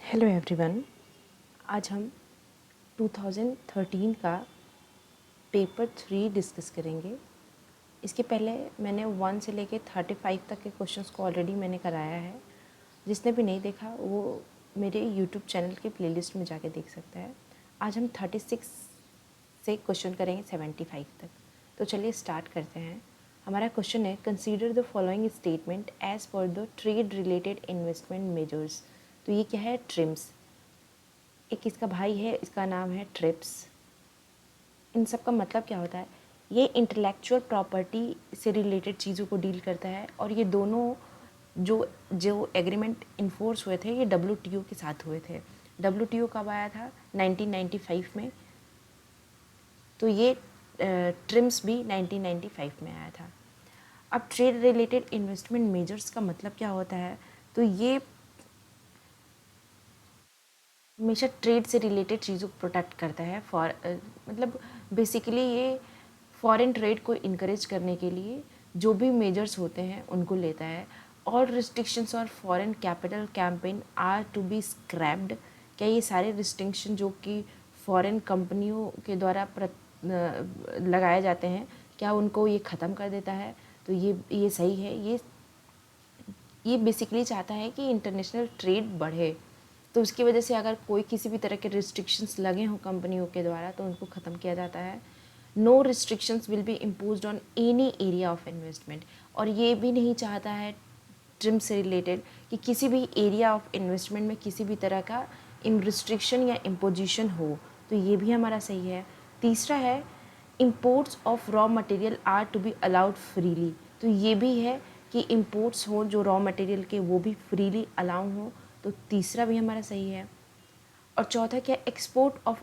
Hello everyone. आज हम 2013 का पेपर 3 डिस्कस करेंगे। इसके पहले मैंने 1 से लेके 35 तक के क्वेश्चंस को ऑलरेडी मैंने कराया है। जिसने भी नहीं देखा वो मेरे यूट्यूब चैनल की प्लेलिस्ट में जाके देख सकता है। आज हम 36 से क्वेश्चन करेंगे 75 तक। तो चलिए स्टार्ट करते हैं। हमारा क्वेश्चन है, consider the following statement as per the trade related investment measures. तो ये क्या है? ट्रिम्स। एक इसका भाई है, इसका नाम है ट्रिप्स। इन सब का मतलब क्या होता है? ये इंटेलेक्चुअल प्रॉपर्टी से रिलेटेड चीज़ों को डील करता है और ये दोनों जो जो एग्रीमेंट इन्फोर्स हुए थे ये WTO के साथ हुए थे। WTO कब आया था? 1995 में। तो ये ट्रिम्स भी 1995 में आया था। अब ट्रेड रिलेटेड इन्वेस्टमेंट मेजर्स का मतलब क्या होता है? तो ये हमेशा ट्रेड से रिलेटेड चीज़ों को प्रोटेक्ट करता है। मतलब बेसिकली ये फॉरेन ट्रेड को इनकरेज करने के लिए जो भी मेजर्स होते हैं उनको लेता है। ऑल रिस्ट्रिक्शंस और foreign capital campaign are to be scrapped. क्या ये सारे रिस्ट्रिक्शन जो कि फॉरेन कंपनियों के द्वारा लगाए जाते हैं, क्या उनको ये ख़त्म कर देता है? तो ये सही है। ये बेसिकली चाहता है कि इंटरनेशनल ट्रेड बढ़े। तो उसकी वजह से अगर कोई किसी भी तरह के रिस्ट्रिक्शंस लगे हों कंपनियों के द्वारा तो उनको ख़त्म किया जाता है। No restrictions will be imposed on any area of investment. और ये भी नहीं चाहता है ट्रिम से रिलेटेड कि किसी भी एरिया ऑफ इन्वेस्टमेंट में किसी भी तरह का रिस्ट्रिक्शन या इम्पोजिशन हो। तो ये भी हमारा सही है। तीसरा है, imports of raw material are to be allowed freely. तो ये भी है कि इम्पोर्ट्स हो जो रॉ मटेरियल के वो भी फ्रीली अलाउ हो। तो तीसरा भी हमारा सही है। और चौथा क्या? Export of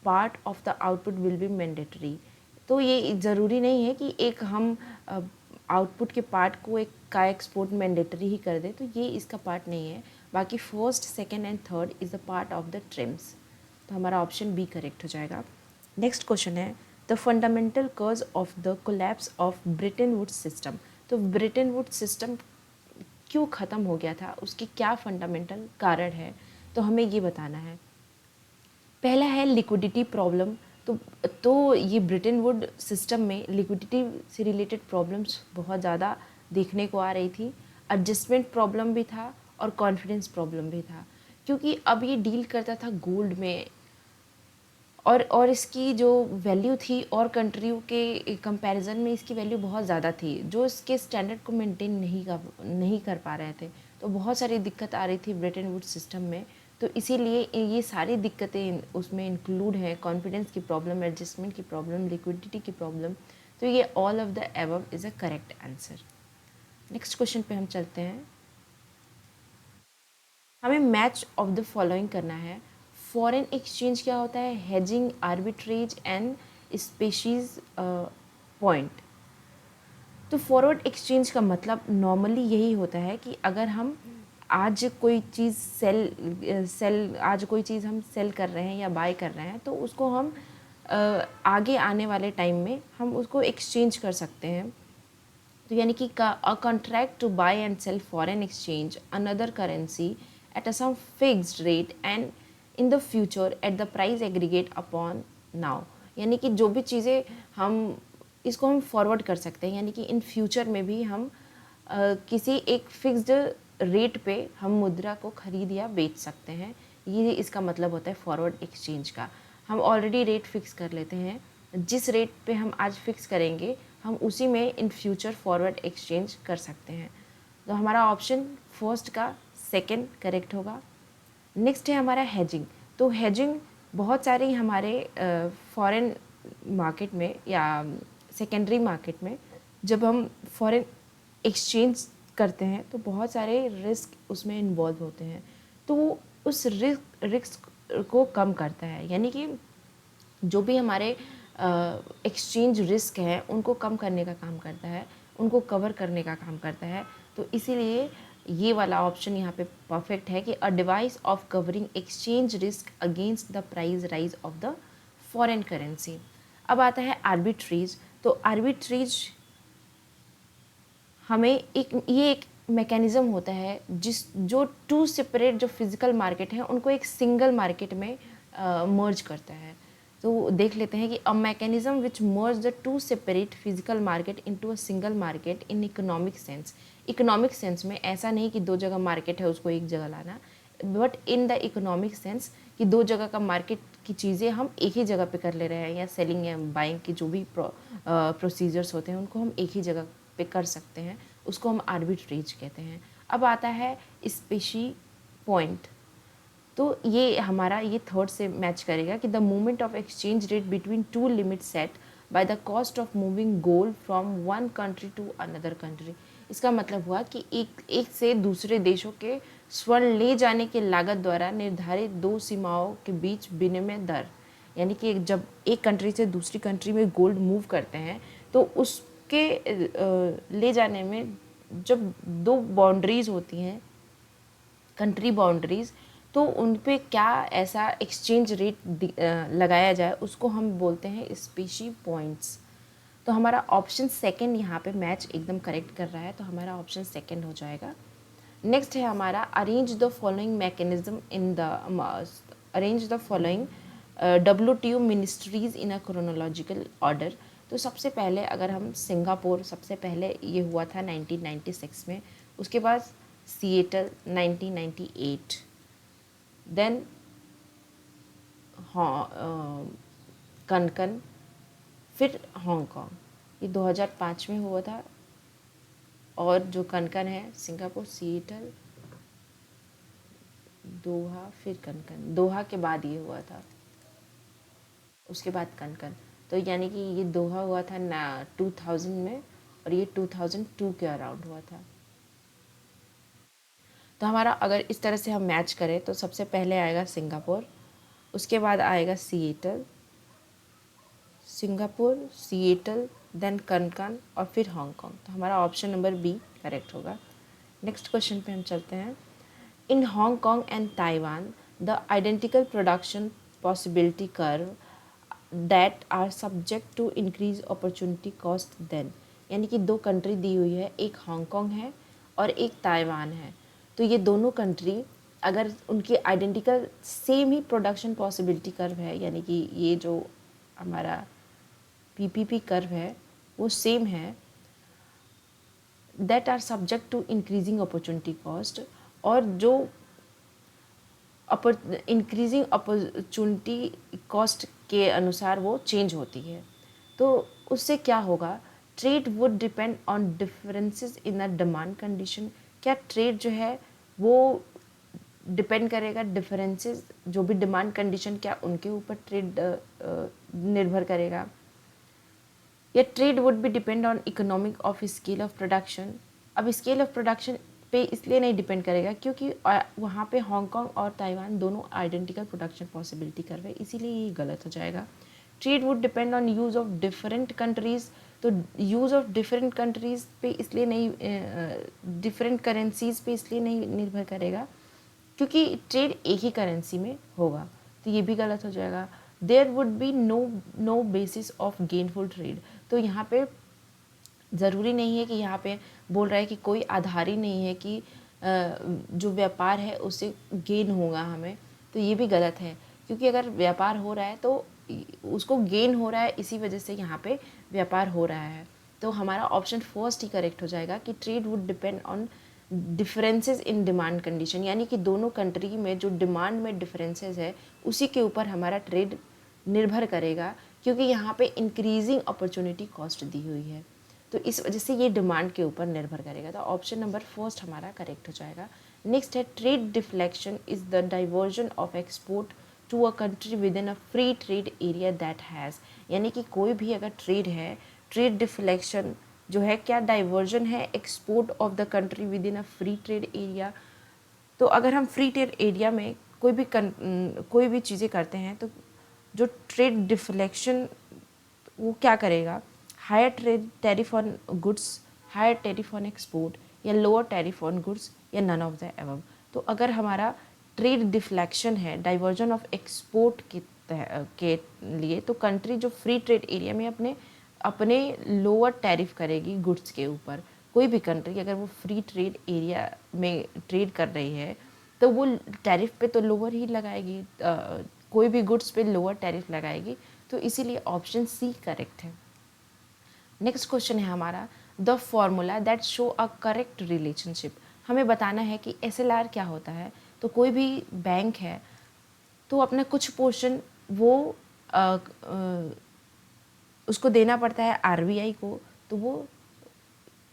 part of the output will be mandatory. तो ये ज़रूरी नहीं है कि एक हम आउटपुट के पार्ट को एक का एक्सपोर्ट मैंडेटरी ही कर दे, तो ये इसका पार्ट नहीं है। बाकी first, second and third is the part of the TRIMs. तो हमारा ऑप्शन बी करेक्ट हो जाएगा। नेक्स्ट क्वेश्चन है, the fundamental cause of the collapse of Bretton Woods system. तो ब्रिटेन वुड्स सिस्टम क्यों ख़त्म हो गया था, उसकी क्या फंडामेंटल कारण है, तो हमें ये बताना है। पहला है लिक्विडिटी प्रॉब्लम। तो ये ब्रिटेन वुड सिस्टम में लिक्विडिटी से रिलेटेड प्रॉब्लम्स बहुत ज़्यादा देखने को आ रही थी। एडजस्टमेंट प्रॉब्लम भी था और कॉन्फिडेंस प्रॉब्लम भी था, क्योंकि अब ये डील करता था गोल्ड में और इसकी जो वैल्यू थी और कंट्रियों के कंपैरिजन में इसकी वैल्यू बहुत ज़्यादा थी, जो इसके स्टैंडर्ड को मेंटेन नहीं कर पा रहे थे। तो बहुत सारी दिक्कत आ रही थी ब्रिटेन वुड्स सिस्टम में। तो इसीलिए ये सारी दिक्कतें उसमें इंक्लूड हैं। कॉन्फिडेंस की प्रॉब्लम, एडजस्टमेंट की प्रॉब्लम, लिक्विडिटी की प्रॉब्लम। तो ये all of the above is a correct answer. Next question पे हम चलते हैं। हमें मैच ऑफ द फॉलोइंग करना है। फॉरेन एक्सचेंज क्या होता है? Hedging, arbitrage and species point. तो फॉरवर्ड एक्सचेंज का मतलब नॉर्मली यही होता है कि अगर हम आज कोई चीज़ आज कोई चीज़ हम सेल कर रहे हैं या बाय कर रहे हैं, तो उसको हम आगे आने वाले टाइम में हम उसको एक्सचेंज कर सकते हैं। तो यानी कि a contract to buy and sell foreign exchange another currency at a some fixed rate and in the future at the price aggregate upon now. यानी कि जो भी चीज़ें हम इसको हम फॉरवर्ड कर सकते हैं, यानी कि इन फ्यूचर में भी हम किसी एक फिक्स्ड रेट पे हम मुद्रा को खरीद या बेच सकते हैं। ये इसका मतलब होता है फॉरवर्ड एक्सचेंज का। हम ऑलरेडी रेट फिक्स कर लेते हैं, जिस रेट पे हम आज फिक्स करेंगे हम उसी में इन फ्यूचर फॉरवर्ड एक्सचेंज कर सकते हैं। तो हमारा ऑप्शन फर्स्ट का सेकंड करेक्ट होगा। नेक्स्ट है हमारा हेजिंग। तो हेजिंग बहुत सारे हमारे फॉरेन मार्केट में या सेकेंडरी मार्केट में जब हम फॉरेन एक्सचेंज करते हैं तो बहुत सारे रिस्क उसमें इन्वॉल्व होते हैं। तो उस रिस्क को कम करता है, यानी कि जो भी हमारे एक्सचेंज रिस्क हैं उनको कम करने का काम करता है, उनको कवर करने का काम करता है। तो इसीलिए ये वाला ऑप्शन यहाँ पे परफेक्ट है कि a device of covering exchange risk against the price rise of the foreign currency. अब आता है आर्बिट्रेज। तो आर्बिट्रेज हमें ये एक मैकेनिज़्म होता है जो टू सेपरेट जो फिज़िकल मार्केट है उनको एक सिंगल मार्केट में मर्ज करता है। तो देख लेते हैं कि a mechanism which merge the two separate physical market into a single market in economic sense. Economic sense में ऐसा नहीं कि दो जगह मार्केट है उसको एक जगह लाना, but in the economic sense कि दो जगह का मार्केट की चीज़ें हम एक ही जगह पे कर ले रहे हैं, या सेलिंग या बाइंग की जो भी प्रोसीजर्स होते हैं उनको हम एक ही जगह पे कर सकते हैं, उसको हम आर्बिट्रेज कहते हैं। अब आता है स्पेशी पॉइंट। तो ये थर्ड से मैच करेगा कि the movement of exchange rate between two limit set by the cost of moving gold from one country to another country. इसका मतलब हुआ कि एक से दूसरे देशों के स्वर्ण ले जाने की लागत द्वारा निर्धारित दो सीमाओं के बीच विनिमय दर, यानी कि जब एक कंट्री से दूसरी कंट्री में गोल्ड मूव करते हैं तो उसके ले जाने में जब दो बाउंड्रीज होती हैं, कंट्री बाउंड्रीज, तो उन पे क्या ऐसा एक्सचेंज रेट लगाया जाए उसको हम बोलते हैं स्पेशी पॉइंट्स। तो हमारा ऑप्शन सेकंड यहाँ पे मैच एकदम करेक्ट कर रहा है, तो हमारा ऑप्शन सेकंड हो जाएगा। नेक्स्ट है हमारा arrange the following mechanism in the arrange the following WTO ministries in a chronological order. तो सबसे पहले अगर हम सिंगापुर, सबसे पहले ये हुआ था 1996 में, उसके बाद सिएटल 1998, देन कनकन, फिर हांगकांग, ये 2005 में हुआ था। और जो कनकन है सिंगापुर, सिएटल, दोहा, फिर कनकन, दोहा के बाद ये हुआ था, उसके बाद कनकन। तो यानी कि ये दोहा हुआ था 2000 में और ये 2002 के अराउंड हुआ था। तो हमारा अगर इस तरह से हम मैच करें तो सबसे पहले आएगा सिंगापुर, उसके बाद आएगा Seattle, Singapore, Seattle, then Cancun और फिर हांगकांग। तो हमारा ऑप्शन नंबर बी करेक्ट होगा। नेक्स्ट क्वेश्चन पे हम चलते हैं। In Hong Kong and Taiwan the identical production possibility curve that are subject to increase opportunity cost then. यानी कि दो कंट्री दी हुई है, एक हांगकांग है और एक ताइवान है। तो ये दोनों कंट्री अगर उनकी आइडेंटिकल सेम ही प्रोडक्शन पॉसिबिलिटी कर्व है, यानी कि ये जो हमारा PPP कर्व है वो सेम है, that are subject to increasing opportunity cost, और जो इंक्रीजिंग अपॉर्चुनिटी कॉस्ट के अनुसार वो चेंज होती है। तो उससे क्या होगा, trade would depend on differences in the demand condition. क्या ट्रेड जो है वो डिपेंड करेगा डिफरेंसेस, जो भी डिमांड कंडीशन, क्या उनके ऊपर ट्रेड निर्भर करेगा, या trade would be depend on economic of scale of production. अब स्केल ऑफ प्रोडक्शन पे इसलिए नहीं डिपेंड करेगा क्योंकि वहाँ पे हांगकांग और ताइवान दोनों आइडेंटिकल प्रोडक्शन पॉसिबिलिटी कर रहे हैं, इसीलिए ये गलत हो जाएगा। Trade would depend on use of different countries, तो यूज़ ऑफ डिफरेंट कंट्रीज़ पे इसलिए नहीं, डिफरेंट करेंसीज पे इसलिए नहीं निर्भर करेगा क्योंकि ट्रेड एक ही करेंसी में होगा, तो ये भी गलत हो जाएगा। There would be no basis of gainful trade. तो यहाँ पे ज़रूरी नहीं है कि यहाँ पे बोल रहा है कि कोई आधार ही नहीं है कि जो व्यापार है उससे गेन होगा हमें, तो ये भी गलत है क्योंकि अगर व्यापार हो रहा है तो उसको गेन हो रहा है, इसी वजह से यहाँ पे व्यापार हो रहा है। तो हमारा ऑप्शन फर्स्ट ही करेक्ट हो जाएगा कि trade would depend on differences in demand condition, यानी कि दोनों कंट्री में जो डिमांड में डिफरेंसेस है उसी के ऊपर हमारा ट्रेड निर्भर करेगा क्योंकि यहाँ पे इंक्रीजिंग अपॉर्चुनिटी कॉस्ट दी हुई है, तो इस वजह से ये डिमांड के ऊपर निर्भर करेगा। तो ऑप्शन नंबर फर्स्ट हमारा करेक्ट हो जाएगा। नेक्स्ट है trade deflection is the diversion of export to a country within a free trade area that has. यानी कि कोई भी अगर ट्रेड है, ट्रेड डिफ्लेक्शन जो है क्या डाइवर्जन है export of the country within a free trade area. तो अगर हम फ्री ट्रेड एरिया में कोई भी चीज़ें करते हैं तो जो ट्रेड डिफ्लेक्शन वो क्या करेगा, higher trade tariff on goods, higher tariff on export, या लोअर टैरिफ ऑन गुड्स, या नन ऑफ द अबव। तो अगर हमारा ट्रेड डिफ्लेक्शन है डाइवर्जन ऑफ एक्सपोर्ट के लिए, तो कंट्री जो फ्री ट्रेड एरिया में अपने लोअर टैरिफ करेगी गुड्स के ऊपर, कोई भी कंट्री अगर वो फ्री ट्रेड एरिया में ट्रेड कर रही है तो वो टैरिफ पे तो लोअर ही लगाएगी, कोई भी गुड्स पे लोअर टैरिफ लगाएगी। तो इसीलिए ऑप्शन सी करेक्ट है। नेक्स्ट क्वेश्चन है हमारा, the formula that show a correct relationship. हमें बताना है कि एसएलआर क्या होता है। तो कोई भी बैंक है तो अपना कुछ पोर्शन वो अ, अ, उसको देना पड़ता है आरबीआई को, तो वो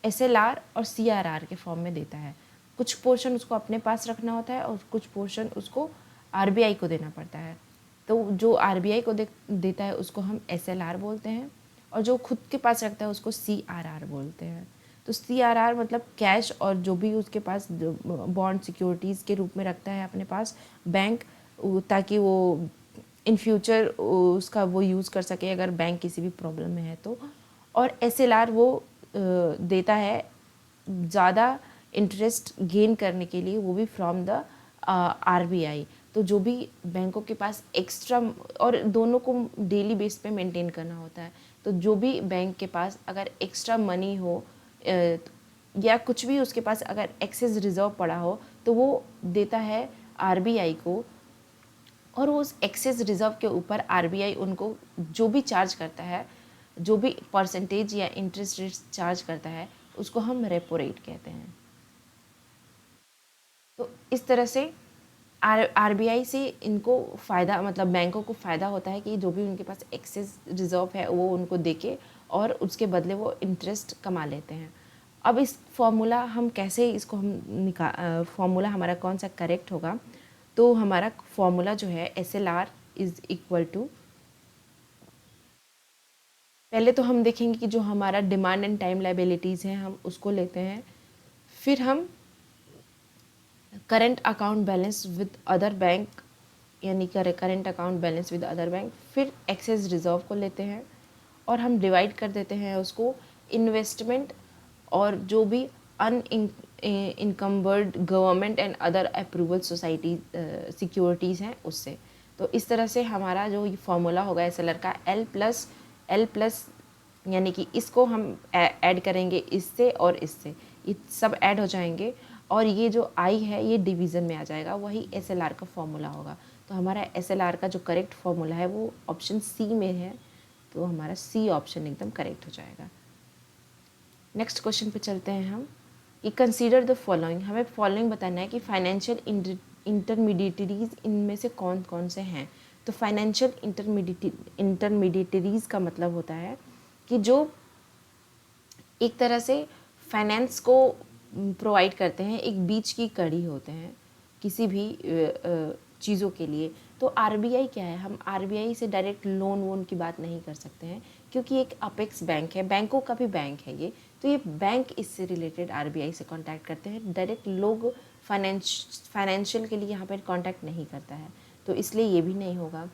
एसएलआर और सीआरआर के फॉर्म में देता है। कुछ पोर्शन उसको अपने पास रखना होता है और कुछ पोर्शन उसको आरबीआई को देना पड़ता है। तो जो आरबीआई को देता है उसको हम एसएलआर बोलते हैं, और जो खुद के पास रखता है उसको सीआरआर बोलते हैं। तो सीआरआर मतलब कैश और जो भी उसके पास बॉन्ड सिक्योरिटीज़ के रूप में रखता है अपने पास बैंक, ताकि वो इन फ्यूचर उसका वो यूज़ कर सके अगर बैंक किसी भी प्रॉब्लम में है तो। और एसएलआर वो देता है ज़्यादा इंटरेस्ट गेन करने के लिए, वो भी फ्रॉम द आरबीआई। तो जो भी बैंकों के पास एक्स्ट्रा, और दोनों को डेली बेस पे मेंटेन करना होता है, तो जो भी बैंक के पास अगर एक्स्ट्रा मनी हो या कुछ भी उसके पास अगर एक्सेस रिजर्व पड़ा हो तो वो देता है आरबीआई को, और उस एक्सेस रिजर्व के ऊपर आरबीआई उनको जो भी चार्ज करता है, जो भी परसेंटेज या इंटरेस्ट रेट चार्ज करता है, उसको हम रेपो रेट कहते हैं। तो इस तरह से आरबीआई से इनको फ़ायदा, मतलब बैंकों को फ़ायदा होता है कि जो भी उनके पास एक्सेस रिजर्व है वो उनको देके और उसके बदले वो इंटरेस्ट कमा लेते हैं। अब इस फॉर्मूला हम कैसे इसको हम फॉर्मूला हमारा कौन सा करेक्ट होगा, तो हमारा फॉर्मूला जो है एसएलआर इज़ इक्वल टू, पहले तो हम देखेंगे कि जो हमारा डिमांड एंड टाइम लायबिलिटीज़ हैं हम उसको लेते हैं, फिर हम current account balance with other bank, यानी current account balance with other bank, फिर एक्सेस रिजर्व को लेते हैं और हम डिवाइड कर देते हैं उसको इन्वेस्टमेंट और जो भी unencumbered government and other approval society securities हैं उससे। तो इस तरह से हमारा जो फॉर्मूला होगा एसएलआर का एल प्लस, यानी कि इसको हम ऐड करेंगे इससे और इससे, ये सब ऐड हो जाएंगे और ये जो आई है ये डिवीज़न में आ जाएगा, वही एसएलआर का फॉर्मूला होगा। तो हमारा एसएलआर का जो करेक्ट फॉर्मूला है वो ऑप्शन सी में है, तो हमारा सी ऑप्शन एकदम करेक्ट हो जाएगा। नेक्स्ट क्वेश्चन पे चलते हैं हम, कि कंसीडर द फॉलोइंग। हमें फॉलोइंग बताना है कि फाइनेंशियल इंटरमीडिएटरीज इनमें से कौन कौन से हैं। तो फाइनेंशियल इंटरमीडिएटरीज का मतलब होता है कि जो एक तरह से फाइनेंस को प्रोवाइड करते हैं, एक बीच की कड़ी होते हैं किसी भी चीज़ों के लिए। तो आरबीआई क्या है, हम आरबीआई से डायरेक्ट लोन वोन की बात नहीं कर सकते हैं क्योंकि एक अपेक्स बैंक है, बैंकों का भी बैंक है ये, तो ये बैंक इससे रिलेटेड आरबीआई से कांटेक्ट करते हैं। डायरेक्ट लोग फाइनेंशियल के लिए यहाँ पर कांटेक्ट नहीं करता है, तो इसलिए ये भी नहीं होगा।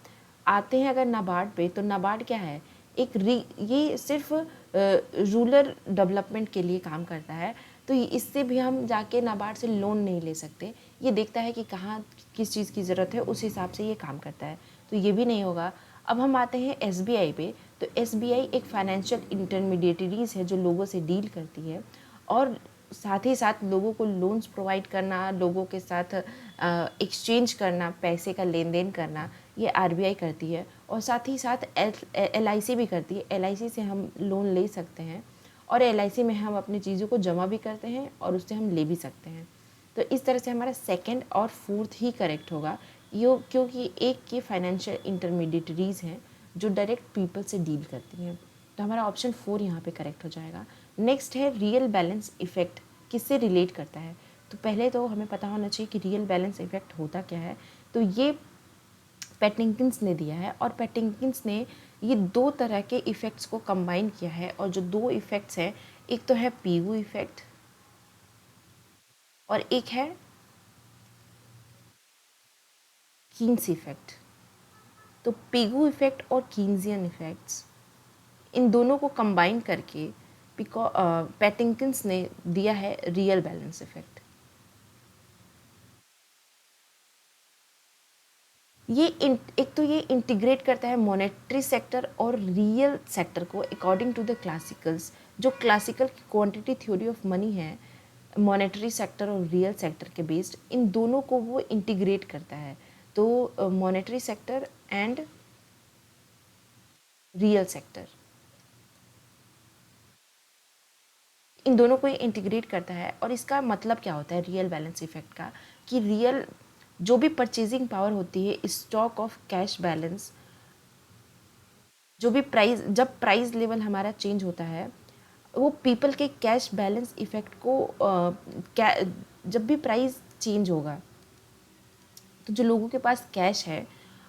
आते हैं अगर नाबार्ड पे, तो नाबार्ड क्या है, ये सिर्फ रूरल डेवलपमेंट के लिए काम करता है, तो इससे भी हम जाके नाबार्ड से लोन नहीं ले सकते। ये देखता है कि कहाँ किस चीज़ की ज़रूरत है, उस हिसाब से ये काम करता है, तो ये भी नहीं होगा। अब हम आते हैं एसबीआई पे, तो एसबीआई एक फाइनेंशियल इंटरमीडिएटरीज है जो लोगों से डील करती है और साथ ही साथ लोगों को लोन्स प्रोवाइड करना, लोगों के साथ एक्सचेंज करना, पैसे का लेन देन करना, ये आरबीआई करती है। और साथ ही साथ एलआईसी भी करती है। एलआईसी से हम लोन ले सकते हैं और एलआईसी में हम अपनी चीज़ों को जमा भी करते हैं और उससे हम ले भी सकते हैं। तो इस तरह से हमारा सेकंड और फोर्थ ही करेक्ट होगा, यो क्योंकि एक ये फाइनेंशियल इंटरमीडिएटरीज हैं जो डायरेक्ट पीपल से डील करती हैं। तो हमारा ऑप्शन 4 यहाँ पे करेक्ट हो जाएगा। नेक्स्ट है रियल बैलेंस इफेक्ट, किससे रिलेट करता है। तो पहले तो हमें पता होना चाहिए कि रियल बैलेंस इफेक्ट होता क्या है। तो ये पैटिंकिंस ने दिया है और पैटिंकिंस ने ये दो तरह के इफ़ेक्ट्स को कंबाइन किया है, और जो दो इफ़ेक्ट्स हैं, एक तो है पीगू इफ़ेक्ट और एक है कीन्स इफ़ेक्ट। तो पीगू इफ़ेक्ट और कीन्सियन इफ़ेक्ट्स, इन दोनों को कंबाइन करके पैटिंकिंस ने दिया है रियल बैलेंस इफ़ेक्ट। एक तो ये इंटीग्रेट करता है मॉनेटरी सेक्टर और रियल सेक्टर को अकॉर्डिंग टू द क्लासिकल्स। जो classical quantity theory of money है, मॉनेटरी सेक्टर और रियल सेक्टर के बेस्ड, इन दोनों को वो इंटीग्रेट करता है। तो monetary sector and real sector, इन दोनों को इंटीग्रेट करता है। और इसका मतलब क्या होता है रियल बैलेंस इफेक्ट का, कि रियल जो भी परचेजिंग पावर होती है, स्टॉक ऑफ कैश बैलेंस, जो भी प्राइस, जब प्राइस लेवल हमारा चेंज होता है, वो पीपल के कैश बैलेंस इफेक्ट को जब भी प्राइस चेंज होगा तो जो लोगों के पास कैश है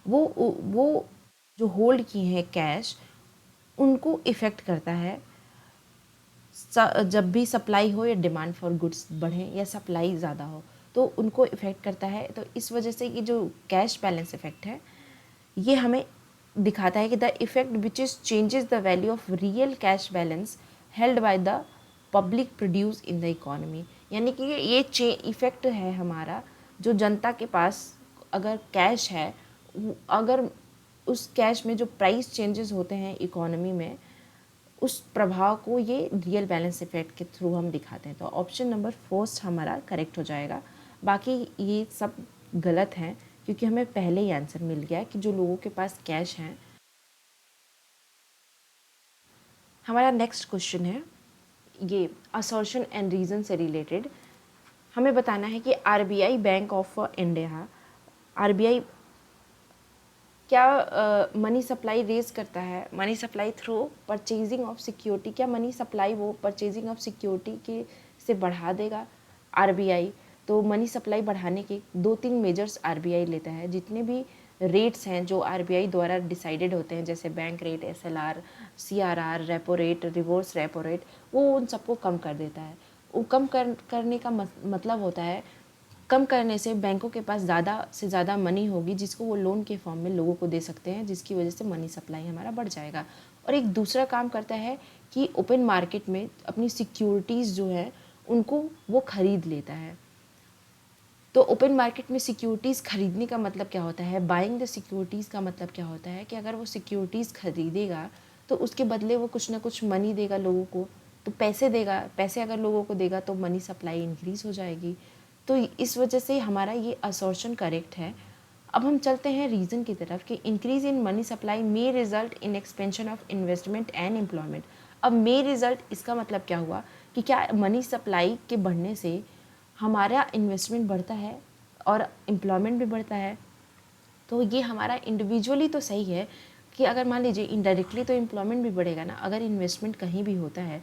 वो जो होल्ड किए हैं कैश, उनको इफ़ेक्ट करता है। जब भी सप्लाई हो या डिमांड फॉर गुड्स बढ़े या सप्लाई ज़्यादा हो तो उनको इफ़ेक्ट करता है। तो इस वजह से ये जो कैश बैलेंस इफ़ेक्ट है ये हमें दिखाता है कि the effect which is changes the value of real cash balance held by the public produce in the economy. यानी कि ये इफ़ेक्ट है हमारा, जो जनता के पास अगर कैश है, अगर उस कैश में जो प्राइस चेंजेस होते हैं इकोनॉमी में, उस प्रभाव को ये रियल बैलेंस इफेक्ट के थ्रू हम दिखाते हैं। तो ऑप्शन नंबर फर्स्ट हमारा करेक्ट हो जाएगा। बाकी ये सब गलत हैं क्योंकि हमें पहले ही आंसर मिल गया कि जो लोगों के पास कैश हैं। हमारा नेक्स्ट क्वेश्चन है ये असर्शन एंड रीज़न से रिलेटेड। हमें बताना है कि RBI bank of India, RBI क्या मनी सप्लाई रेज करता है, money supply through purchasing of security. क्या मनी सप्लाई वो परचेजिंग ऑफ सिक्योरिटी के से बढ़ा देगा आरबीआई? तो मनी सप्लाई बढ़ाने के 2-3 मेजर्स आरबीआई लेता है। जितने भी रेट्स हैं जो आरबीआई द्वारा डिसाइडेड होते हैं, जैसे bank rate, SLR, CRR, repo rate, reverse repo rate, वो उन सबको कम कर देता है। वो कम करने का मतलब होता है, कम करने से बैंकों के पास ज़्यादा से ज़्यादा मनी होगी जिसको वो लोन के फॉर्म में लोगों को दे सकते हैं, जिसकी वजह से मनी सप्लाई हमारा बढ़ जाएगा। और एक दूसरा काम करता है कि ओपन मार्केट में अपनी सिक्योरिटीज़ जो है उनको वो खरीद लेता है। तो ओपन मार्केट में सिक्योरिटीज़ खरीदने का मतलब क्या होता है, बाइंग द सिक्योरिटीज़ का मतलब क्या होता है कि अगर वो सिक्योरिटीज़ खरीदेगा तो उसके बदले वो कुछ ना कुछ मनी देगा लोगों को, तो पैसे देगा, पैसे अगर लोगों को देगा तो मनी सप्लाई इंक्रीज़ हो जाएगी। तो इस वजह से हमारा ये असर्शन करेक्ट है। अब हम चलते हैं रीज़न की तरफ कि increase in money supply may result in expansion of investment and employment. अब मे रिजल्ट, इसका मतलब क्या हुआ कि क्या मनी सप्लाई के बढ़ने से हमारा इन्वेस्टमेंट बढ़ता है और एम्प्लॉयमेंट भी बढ़ता है। तो ये हमारा इंडिविजुअली तो सही है कि अगर मान लीजिए इनडायरेक्टली तो एम्प्लॉयमेंट भी बढ़ेगा ना, अगर इन्वेस्टमेंट कहीं भी होता है।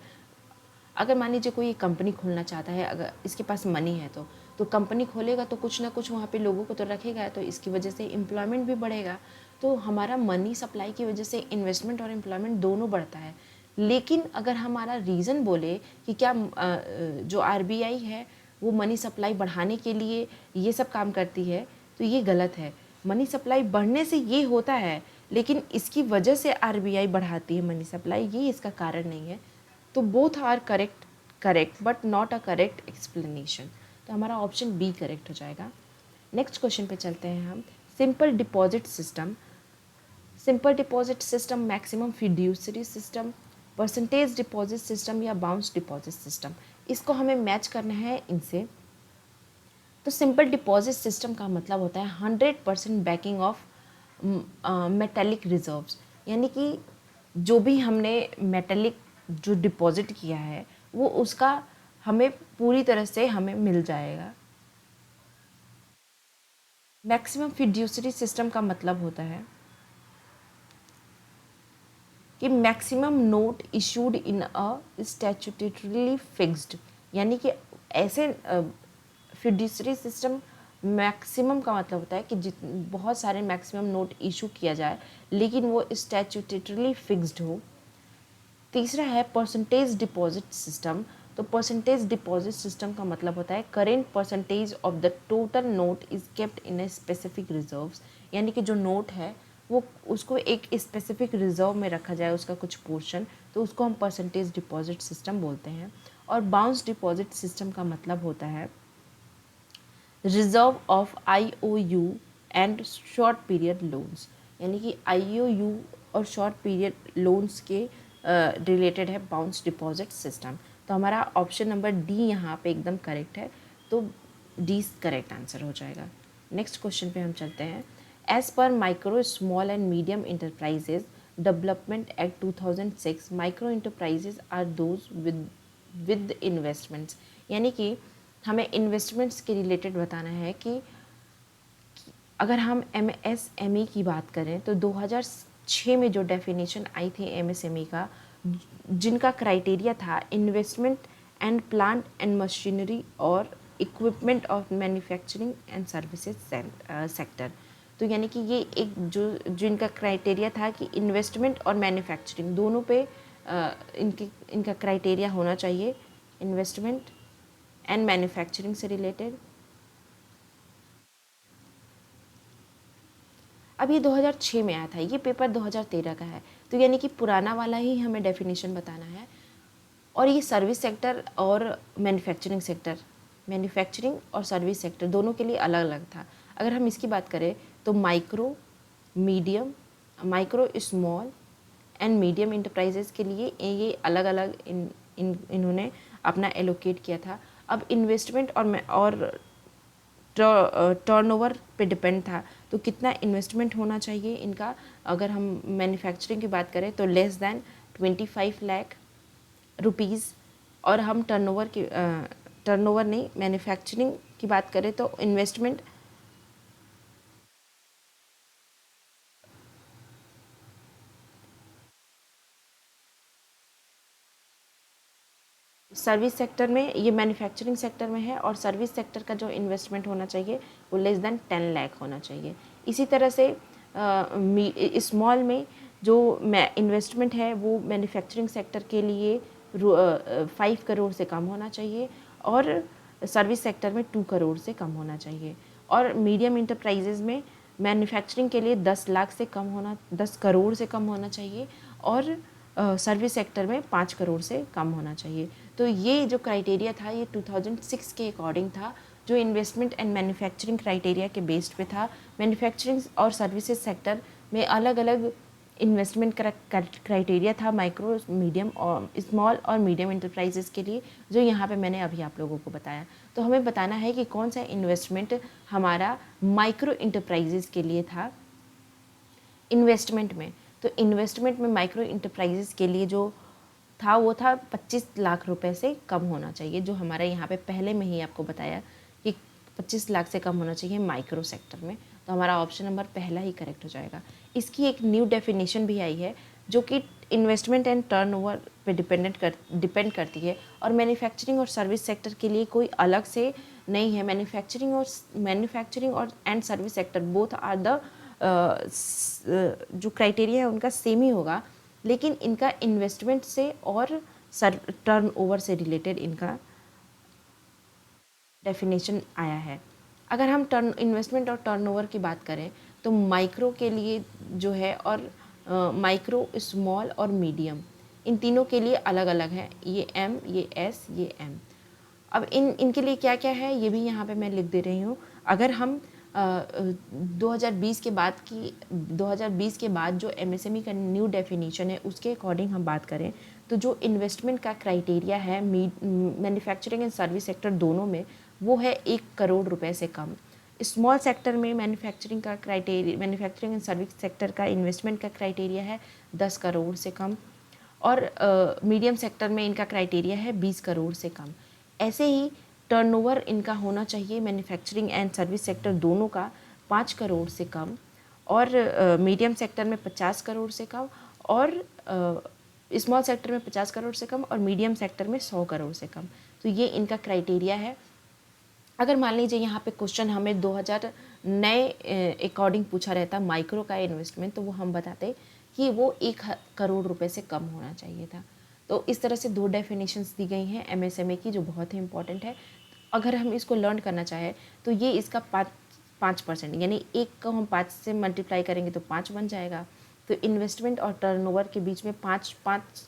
अगर मान लीजिए कोई कंपनी खोलना चाहता है, अगर इसके पास मनी है तो कंपनी खोलेगा तो कुछ ना कुछ वहाँ पे लोगों को तो रखेगा, तो इसकी वजह से एम्प्लॉयमेंट भी बढ़ेगा। तो हमारा मनी सप्लाई की वजह से इन्वेस्टमेंट और एम्प्लॉयमेंट दोनों बढ़ता है। लेकिन अगर हमारा रीज़न बोले कि क्या जो आरबीआई है वो मनी सप्लाई बढ़ाने के लिए ये सब काम करती है, तो ये गलत है। मनी सप्लाई बढ़ने से ये होता है, लेकिन इसकी वजह से आरबीआई बढ़ाती है मनी सप्लाई, ये इसका कारण नहीं है। तो both are correct but not a correct explanation. तो हमारा ऑप्शन बी करेक्ट हो जाएगा। नेक्स्ट क्वेश्चन पे चलते हैं हम। Simple deposit system, simple deposit system, maximum fiduciary system, percentage deposit system या बाउंस डिपॉजिट सिस्टम, इसको हमें मैच करना है इनसे। तो सिंपल डिपॉजिट सिस्टम का मतलब होता है 100% बैकिंग ऑफ मेटेलिक रिजर्व्स। यानी कि जो भी हमने मेटेलिक जो डिपॉजिट किया है वो उसका हमें पूरी तरह से हमें मिल जाएगा। मैक्सिमम फिड्यूसरी सिस्टम का मतलब होता है कि maximum note issued in a statutorily fixed. यानी कि ऐसे फिड्यूसरी सिस्टम, मैक्सिमम का मतलब होता है कि बहुत सारे मैक्सिमम नोट इशू किया जाए लेकिन वो स्टैट्यूटरीली फिक्स्ड हो। तीसरा है परसेंटेज डिपॉजिट सिस्टम। तो परसेंटेज डिपॉजिट सिस्टम का मतलब होता है current percentage of the total note is kept in a specific reserves. यानी कि जो नोट है वो उसको एक स्पेसिफिक रिजर्व में रखा जाए, उसका कुछ पोर्शन, तो उसको हम परसेंटेज डिपॉजिट सिस्टम बोलते हैं। और बाउंस डिपॉजिट सिस्टम का मतलब होता है reserve of IOU and short period loans. यानी कि IOU और शॉर्ट पीरियड लोन्स के रिलेटेड है बाउंस डिपॉजिट सिस्टम। तो हमारा ऑप्शन नंबर डी यहाँ पे एकदम करेक्ट है, तो डी करेक्ट आंसर हो जाएगा। नेक्स्ट क्वेश्चन पे हम चलते हैं। As per micro small and medium enterprises development act 2006, micro enterprises are those with investments, यानी कि हमें इन्वेस्टमेंट्स के रिलेटेड बताना है कि अगर हम MSME की बात करें तो 2006 में जो डेफिनेशन आई थी MSME का, जिनका क्राइटेरिया था investment and plant and machinery और equipment of manufacturing and services sector. तो यानी कि ये एक जो इनका क्राइटेरिया था कि इन्वेस्टमेंट और मैन्युफैक्चरिंग दोनों पे इनका क्राइटेरिया होना चाहिए, इन्वेस्टमेंट एंड मैन्युफैक्चरिंग से रिलेटेड। अब ये 2006 में आया था, ये पेपर 2013 का है, तो यानी कि पुराना वाला ही हमें डेफिनेशन बताना है। और ये सर्विस सेक्टर और मैन्युफैक्चरिंग सेक्टर, मैन्युफैक्चरिंग और सर्विस सेक्टर दोनों के लिए अलग अलग था। अगर हम इसकी बात करें तो micro small and medium enterprises के लिए ये अलग अलग इन्होंने अपना एलोकेट किया था। अब इन्वेस्टमेंट और टर्नओवर पे डिपेंड था, तो कितना इन्वेस्टमेंट होना चाहिए इनका। अगर हम मैन्युफैक्चरिंग की बात करें तो लेस दैन 25 लाख रुपीज़, और हम टर्नओवर नहीं, मैन्युफैक्चरिंग की बात करें तो इन्वेस्टमेंट सर्विस सेक्टर में, ये मैन्युफैक्चरिंग सेक्टर में है, और सर्विस सेक्टर का जो इन्वेस्टमेंट होना चाहिए वो लेस दैन 10 लाख होना चाहिए। इसी तरह से स्मॉल में जो इन्वेस्टमेंट है वो मैन्युफैक्चरिंग सेक्टर के लिए 5 करोड़ से कम होना चाहिए, और सर्विस सेक्टर में 2 करोड़ से कम होना चाहिए। और मीडियम इंटरप्राइजेज में मैन्युफैक्चरिंग के लिए 10 करोड़ से कम होना चाहिए, और सर्विस सेक्टर में 5 करोड़ से कम होना चाहिए। तो ये जो क्राइटेरिया था ये 2006 के अकॉर्डिंग था, जो इन्वेस्टमेंट एंड मैन्युफैक्चरिंग क्राइटेरिया के बेस्ड पे था। मैन्युफैक्चरिंग और सर्विसेज सेक्टर में अलग अलग इन्वेस्टमेंट क्राइटेरिया था माइक्रो, मीडियम और स्मॉल और मीडियम इंटरप्राइजेज के लिए, जो यहाँ पे मैंने अभी आप लोगों को बताया। तो हमें बताना है कि कौन सा इन्वेस्टमेंट हमारा माइक्रो इंटरप्राइजेज के लिए था इन्वेस्टमेंट में। तो इन्वेस्टमेंट में माइक्रो इंटरप्राइजेज के लिए जो था वो था 25 लाख रुपए से कम होना चाहिए, जो हमारा यहाँ पे पहले में ही आपको बताया कि 25 लाख से कम होना चाहिए माइक्रो सेक्टर में। तो हमारा ऑप्शन नंबर पहला ही करेक्ट हो जाएगा। इसकी एक न्यू डेफिनेशन भी आई है जो कि इन्वेस्टमेंट एंड टर्नओवर पे डिपेंड करती है, और मैन्युफैक्चरिंग और सर्विस सेक्टर के लिए कोई अलग से नहीं है। मैन्युफैक्चरिंग और and service sector both are the जो क्राइटेरिया है उनका सेम ही होगा, लेकिन इनका इन्वेस्टमेंट से और टर्नओवर से रिलेटेड इनका डेफिनेशन आया है। अगर हम इन्वेस्टमेंट और टर्नओवर की बात करें तो माइक्रो के लिए जो है, और माइक्रो, स्मॉल और मीडियम, इन तीनों के लिए अलग अलग है, ये M, ये S, ये M। अब इनके लिए क्या क्या है ये भी यहाँ पे मैं लिख दे रही हूँ। अगर हम 2020 के बाद जो MSME का न्यू डेफिनेशन है उसके अकॉर्डिंग हम बात करें तो जो इन्वेस्टमेंट का क्राइटेरिया है मैन्युफैक्चरिंग एंड सर्विस सेक्टर दोनों में, वो है 1 करोड़ रुपए से कम। स्मॉल सेक्टर में मैन्युफैक्चरिंग एंड सर्विस सेक्टर का इन्वेस्टमेंट का क्राइटेरिया है 10 करोड़ से कम, और मीडियम सेक्टर में इनका क्राइटेरिया है 20 करोड़ से कम। ऐसे ही टर्नओवर इनका होना चाहिए मैन्युफैक्चरिंग एंड सर्विस सेक्टर दोनों का 5 करोड़ से कम, और मीडियम सेक्टर में 50 करोड़ से कम, और स्मॉल सेक्टर में 50 करोड़ से कम, और मीडियम सेक्टर में 100 करोड़ से कम। तो ये इनका क्राइटेरिया है। अगर मान लीजिए यहाँ पे क्वेश्चन हमें 2000 नए अकॉर्डिंग पूछा रहता माइक्रो का इन्वेस्टमेंट, तो वो हम बताते कि वो 1 करोड़ रुपए से कम होना चाहिए था। तो इस तरह से 2 डेफिनेशंस दी गई हैं MSME की, जो बहुत ही इंपॉर्टेंट है। अगर हम इसको लर्न करना चाहें तो ये इसका 5%, यानी 1 को हम 5 से मल्टीप्लाई करेंगे तो 5 बन जाएगा। तो इन्वेस्टमेंट और टर्नओवर के बीच में 5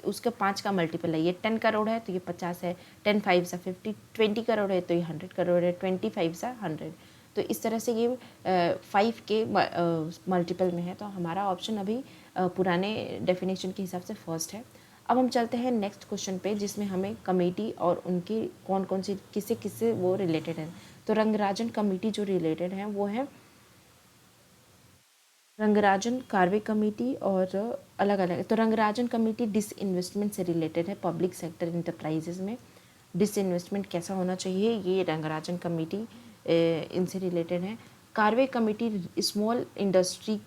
उसका 5 का मल्टीपल है। ये 10 करोड़ है तो ये 50 है, 10 5 सा 50, 20 करोड़ है तो ये 100 करोड़ है, 20 5 सा 100। तो इस तरह से ये 5 के मल्टीपल में है। तो हमारा ऑप्शन अभी पुराने डेफिनेशन के हिसाब से फर्स्ट है। अब हम चलते हैं नेक्स्ट क्वेश्चन पे, जिसमें हमें कमेटी और उनकी कौन कौन सी किससे किससे वो रिलेटेड है। तो रंगराजन कमेटी जो रिलेटेड है वो है रंगराजन कार्वे कमेटी और अलग अलग। तो रंगराजन कमेटी डिसइन्वेस्टमेंट से रिलेटेड है, पब्लिक सेक्टर इंटरप्राइजेज में डिसइन्वेस्टमेंट कैसा होना चाहिए, ये रंगराजन कमेटी इनसे रिलेटेड है। कार्वे कमेटी स्मॉल इंडस्ट्री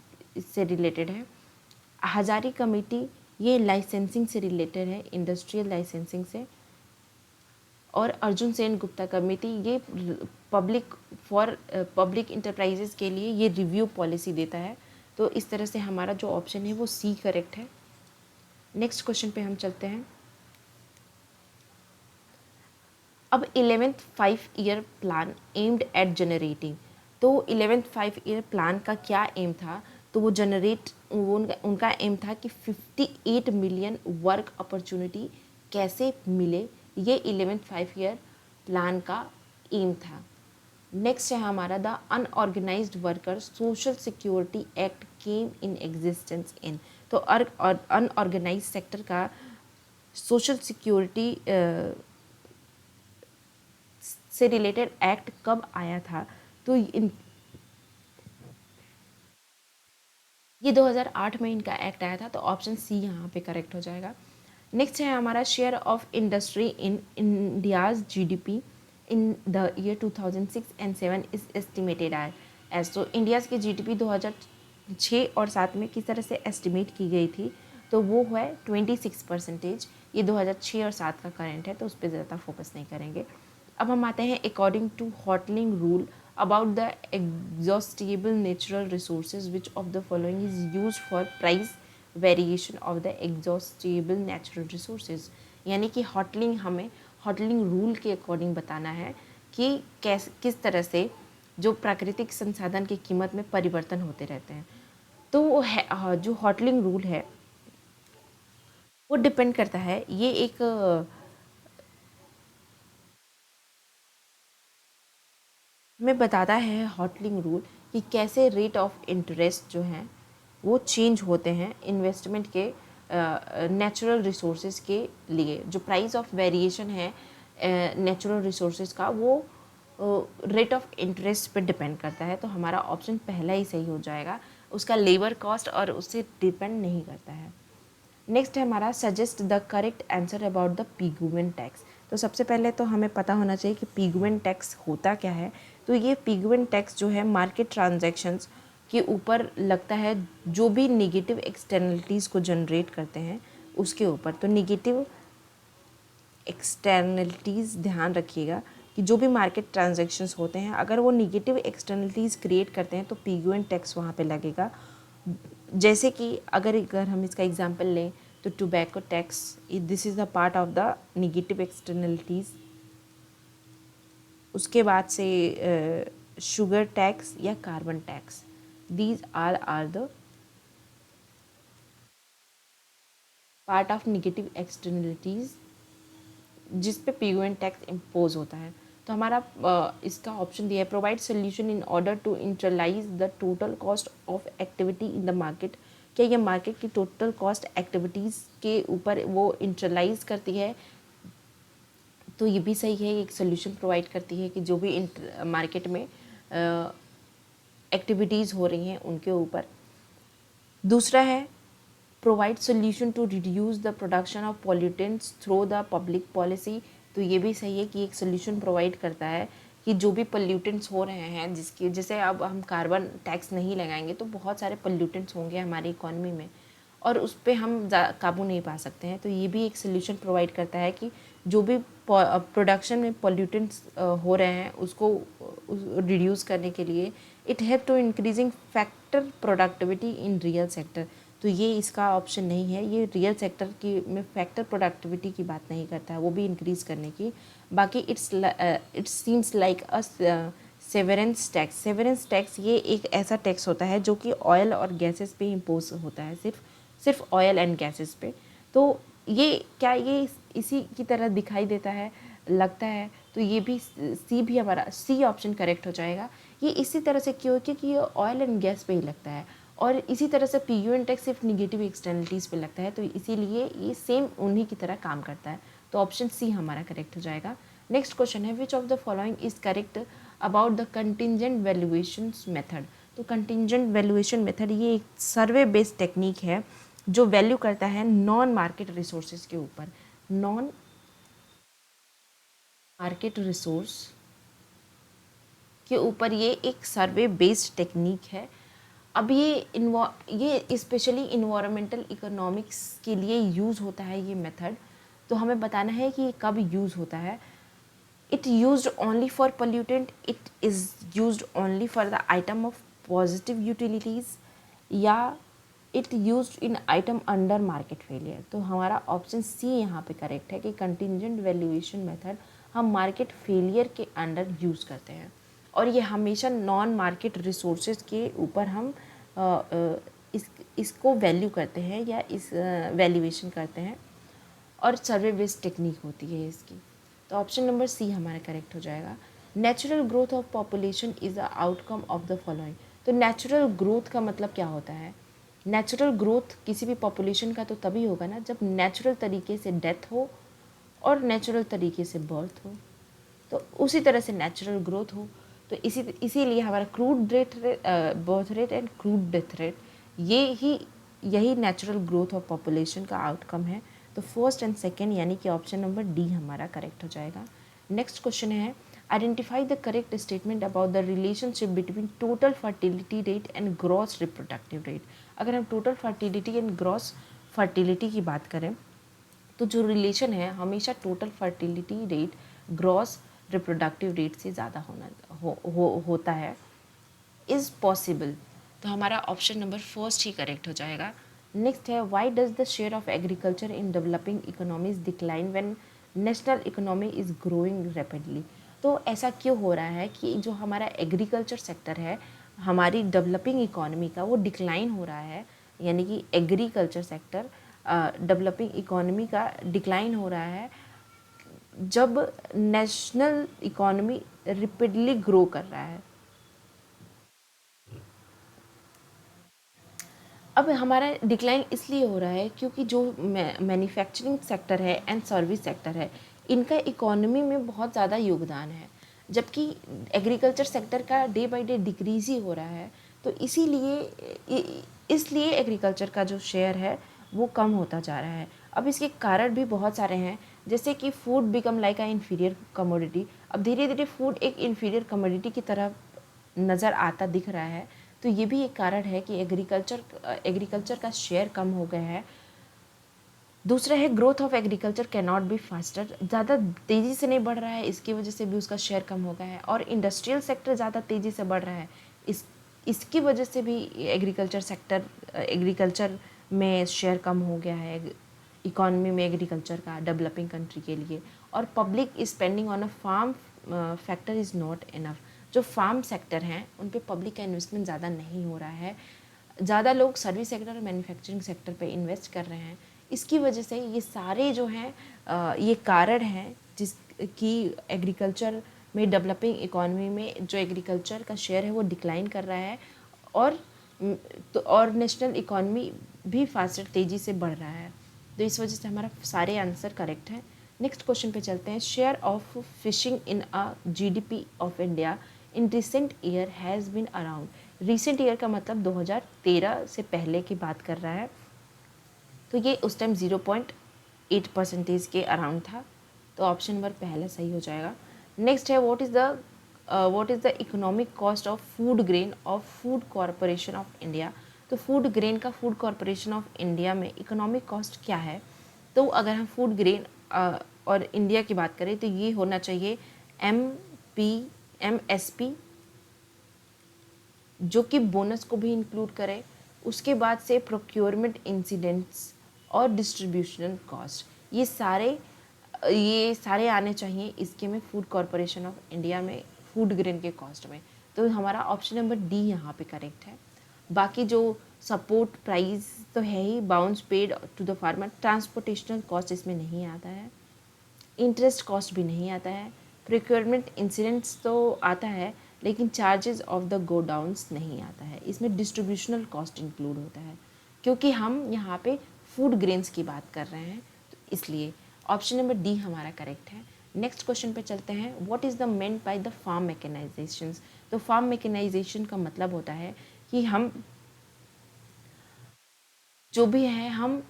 से रिलेटेड है। हजारी कमेटी ये लाइसेंसिंग से रिलेटेड है, इंडस्ट्रियल लाइसेंसिंग से। और अर्जुन सेन गुप्ता कमेटी ये पब्लिक इंटरप्राइजेज के लिए ये रिव्यू पॉलिसी देता है। तो इस तरह से हमारा जो ऑप्शन है वो सी करेक्ट है। नेक्स्ट क्वेश्चन पे हम चलते हैं। अब 11th 5 year plan aimed at generating. तो 11th 5 ईयर प्लान का क्या एम था, तो वो उनका एम था कि 58 मिलियन वर्क अपॉर्चुनिटी कैसे मिले, ये 11th 5 ईयर प्लान का एम था। नेक्स्ट है हमारा the unorganised worker social security act came in existence in. तो अनऑर्गेनाइज सेक्टर का सोशल सिक्योरिटी से रिलेटेड एक्ट कब आया था, तो ये 2008 में इनका एक्ट आया था। तो ऑप्शन सी यहाँ पे करेक्ट हो जाएगा। नेक्स्ट है हमारा share of industry in India's GDP in the year 2006 and 7 is estimated as. तो इंडियाज़ की जीडीपी 2006 और 7 में किस तरह से एस्टिमेट की गई थी, तो वो है 26%। ये 2006 और 7 का करेंट है, तो उस पर ज़्यादा फोकस नहीं करेंगे। अब हम आते हैं according to Hotelling rule about the exhaustible natural resources which of the following is use for price variation of the exhaustible natural resources. यानी कि हमें हॉटलिंग रूल के अकॉर्डिंग बताना है कि किस तरह से जो प्राकृतिक संसाधन की कीमत में परिवर्तन होते रहते हैं। तो वो है जो हॉटलिंग रूल है वो डिपेंड करता है, ये एक हमें बताता है हॉटलिंग रूल कि कैसे रेट ऑफ इंटरेस्ट जो हैं वो चेंज होते हैं इन्वेस्टमेंट के नेचुरल रिसोर्सेज के लिए। जो प्राइस ऑफ वेरिएशन है नेचुरल रिसोर्सेज का, वो रेट ऑफ इंटरेस्ट पे डिपेंड करता है। तो हमारा ऑप्शन पहला ही सही हो जाएगा, उसका लेबर कॉस्ट और उससे डिपेंड नहीं करता है। नेक्स्ट है हमारा suggest the correct answer about the pigment tax. तो सबसे पहले तो हमें पता होना चाहिए कि पिगमेंट टैक्स होता क्या है। तो ये पिगमेंट टैक्स जो है मार्केट ट्रांजैक्शंस के ऊपर लगता है, जो भी नेगेटिव एक्सटर्नलिटीज़ को जनरेट करते हैं उसके ऊपर। तो नेगेटिव एक्सटर्नलिटीज़ ध्यान रखिएगा कि जो भी मार्केट ट्रांजैक्शंस होते हैं अगर वो नेगेटिव एक्सटर्नलिटीज़ क्रिएट करते हैं तो पिगमेंट टैक्स वहाँ पे लगेगा। जैसे कि अगर हम इसका एग्जांपल लें तो tobacco tax, this is the part of the negative externalities. उसके बाद से शुगर टैक्स या carbon tax, these are the part of negative externalities जिस पे पिगमेंट टैक्स इम्पोज होता है। तो हमारा इसका ऑप्शन दिया है provide solution in order to internalise the total cost of activity in the market. क्या ये मार्केट की टोटल कॉस्ट एक्टिविटीज़ के ऊपर वो इंटरलाइज करती है, तो ये भी सही है, एक सोल्यूशन प्रोवाइड करती है कि जो भी मार्केट में एक्टिविटीज़ हो रही हैं उनके ऊपर। दूसरा है provide solution to reduce the production of pollutants through the public policy. तो ये भी सही है कि एक सोल्यूशन प्रोवाइड करता है कि जो भी पॉल्यूटेंट्स हो रहे हैं, जिसकी जैसे अब हम कार्बन टैक्स नहीं लगाएंगे तो बहुत सारे पॉल्यूटेंट्स होंगे हमारी इकॉनमी में और उस पर हम काबू नहीं पा सकते हैं। तो ये भी एक सोल्यूशन प्रोवाइड करता है कि जो भी प्रोडक्शन में पॉल्यूटेंट्स हो रहे हैं उसको रिड्यूस करने के लिए it help to increasing factor productivity in real sector. तो ये इसका ऑप्शन नहीं है, ये रियल सेक्टर की में फैक्टर प्रोडक्टिविटी की बात नहीं करता है, वो भी इंक्रीज़ करने की। बाकी it seems like a severance tax. Severance tax ये एक ऐसा टैक्स होता है जो कि ऑयल और गैसेस पे इम्पोज होता है, सिर्फ ऑयल एंड गैसेस पे। तो ये क्या ये इसी की तरह दिखाई देता है, लगता है, तो ये भी सी भी हमारा सी ऑप्शन करेक्ट हो जाएगा। ये इसी तरह से क्यों, क्योंकि ये ऑयल एंड गैस पे ही लगता है। और इसी तरह से PUN टैक्स सिर्फ निगेटिव एक्सटर्नलिटीज़ पे लगता है, तो इसीलिए ये सेम उन्हीं की तरह काम करता है। तो ऑप्शन सी हमारा करेक्ट हो जाएगा। नेक्स्ट क्वेश्चन है, विच of the following is correct about the contingent valuation method. तो कंटिजेंट वैल्यूएशन मेथड ये एक सर्वे बेस्ड टेक्निक है जो वैल्यू करता है नॉन मार्केट रिसोर्सेज के ऊपर। नॉन मार्केट रिसोर्स के ऊपर ये एक सर्वे बेस्ड टेक्निक है। अब ये स्पेशली इन्वायरमेंटल इकोनॉमिक्स के लिए यूज़ होता है ये मेथड। तो हमें बताना है कि ये कब यूज़ होता है। It used only for pollutant, it is used only for the item of positive utilities, या it used in item under market failure. तो हमारा ऑप्शन सी यहाँ पे करेक्ट है कि कंटिजेंट वैल्यूएशन मेथड हम मार्केट फेलियर के अंडर यूज़ करते हैं, और ये हमेशा नॉन मार्केट रिसोर्सेज के ऊपर हम इसको वैल्यू करते हैं या इस वैल्यूएशन करते हैं, और सर्वे बेस्ड टेक्निक होती है इसकी। तो ऑप्शन नंबर सी हमारा करेक्ट हो जाएगा। Natural growth of population is the outcome of the following. तो नेचुरल ग्रोथ का मतलब क्या होता है? नेचुरल ग्रोथ किसी भी पॉपुलेशन का तो तभी होगा ना जब नेचुरल तरीके से डेथ हो और नेचुरल तरीके से बर्थ हो, तो उसी तरह से नेचुरल ग्रोथ हो। तो इसीलिए हमारा crude death rate, birth rate and crude death rate, यही नेचुरल ग्रोथ ऑफ पॉपुलेशन का आउटकम है। तो फर्स्ट एंड सेकेंड यानी कि ऑप्शन नंबर डी हमारा करेक्ट हो जाएगा। नेक्स्ट क्वेश्चन है, identify the correct statement about the relationship between total fertility rate and gross reproductive rate. अगर हम total fertility and gross fertility की बात करें तो जो रिलेशन है हमेशा total fertility rate gross reproductive rate से ज़्यादा होता है, इज़ पॉसिबल। तो हमारा ऑप्शन नंबर फर्स्ट ही करेक्ट हो जाएगा। नेक्स्ट है, why does the share of agriculture in developing economies decline when national economy is growing rapidly. तो ऐसा क्यों हो रहा है कि जो हमारा एग्रीकल्चर सेक्टर है हमारी डेवलपिंग इकोनॉमी का वो डिक्लाइन हो रहा है, यानी कि एग्रीकल्चर सेक्टर डेवलपिंग इकोनॉमी का डिक्लाइन हो रहा है जब नेशनल इकोनॉमी रैपिडली ग्रो कर रहा है। अब हमारा डिक्लाइन इसलिए हो रहा है क्योंकि जो मैन्युफैक्चरिंग सेक्टर है एंड सर्विस सेक्टर है इनका इकोनॉमी में बहुत ज़्यादा योगदान है, जबकि एग्रीकल्चर सेक्टर का डे बाय डे डिक्रीज ही हो रहा है। तो इसलिए एग्रीकल्चर का जो शेयर है वो कम होता जा रहा है। अब इसके कारण भी बहुत सारे हैं, जैसे कि फूड बिकम लाइक अ इन्फीरियर कमोडिटी। अब धीरे धीरे फूड एक इन्फीरियर कमोडिटी की तरह नज़र आता दिख रहा है। तो ये भी एक कारण है कि एग्रीकल्चर का शेयर कम हो गया है। दूसरा है, growth of agriculture can not be faster, ज़्यादा तेज़ी से नहीं बढ़ रहा है, इसकी वजह से भी उसका शेयर कम हो गया है। और इंडस्ट्रियल सेक्टर ज़्यादा तेज़ी से बढ़ रहा है, इसकी वजह से भी एग्रीकल्चर में शेयर कम हो गया है इकॉनमी में एग्रीकल्चर का डेवलपिंग कंट्री के लिए। और public spending on a farm factor is not enough. जो फार्म सेक्टर हैं उन पे पब्लिक का इन्वेस्टमेंट ज़्यादा नहीं हो रहा है, ज़्यादा लोग सर्विस सेक्टर और मैन्युफैक्चरिंग सेक्टर पे इन्वेस्ट कर रहे हैं। इसकी वजह से ये सारे जो हैं ये कारण हैं जिसकी एग्रीकल्चर में डेवलपिंग इकॉनमी में जो एग्रीकल्चर का शेयर है वो डिक्लाइन कर रहा है, और नेशनल इकॉनमी भी फास्टर तेज़ी से बढ़ रहा है। तो इस वजह से हमारा सारे आंसर करेक्ट हैं। नेक्स्ट क्वेश्चन पे चलते हैं। Share of fishing in a GDP of India in recent year has been around. Recent year का मतलब 2013 से पहले की बात कर रहा है, तो ये उस टाइम 0.8% के अराउंड था। तो ऑप्शन नंबर पहला सही हो जाएगा। नेक्स्ट है, what is the economic cost of food grain of food corporation of India. तो फूड ग्रेन का फूड कॉरपोरेशन ऑफ इंडिया में इकोनॉमिक कॉस्ट क्या है? तो अगर हम फूड ग्रेन और इंडिया की बात करें तो ये होना चाहिए MSP, जो कि बोनस को भी इंक्लूड करे। उसके बाद से प्रोक्योरमेंट इंसिडेंट्स और डिस्ट्रीब्यूशनल कॉस्ट, ये सारे आने चाहिए इसके में फूड कॉरपोरेशन ऑफ इंडिया में फूड ग्रेन के कॉस्ट में। तो हमारा ऑप्शन नंबर डी यहाँ पे करेक्ट है। बाकी जो सपोर्ट प्राइस तो है ही, bonus paid to the farmer, transportational cost इसमें नहीं आता है, इंटरेस्ट कॉस्ट भी नहीं आता है, प्रोक्योरमेंट इंसिडेंट्स तो आता है लेकिन चार्जेस ऑफ द गोडाउन्स नहीं आता है। इसमें डिस्ट्रीब्यूशनल कॉस्ट इंक्लूड होता है, क्योंकि हम यहाँ पे फूड ग्रेन्स की बात कर रहे हैं, तो इसलिए ऑप्शन नंबर डी हमारा करेक्ट है। नेक्स्ट क्वेश्चन पे चलते हैं। What is the meant by the farm mechanisations. तो फार्म मैकेनाइजेशन का मतलब होता है कि हम जो भी है, हम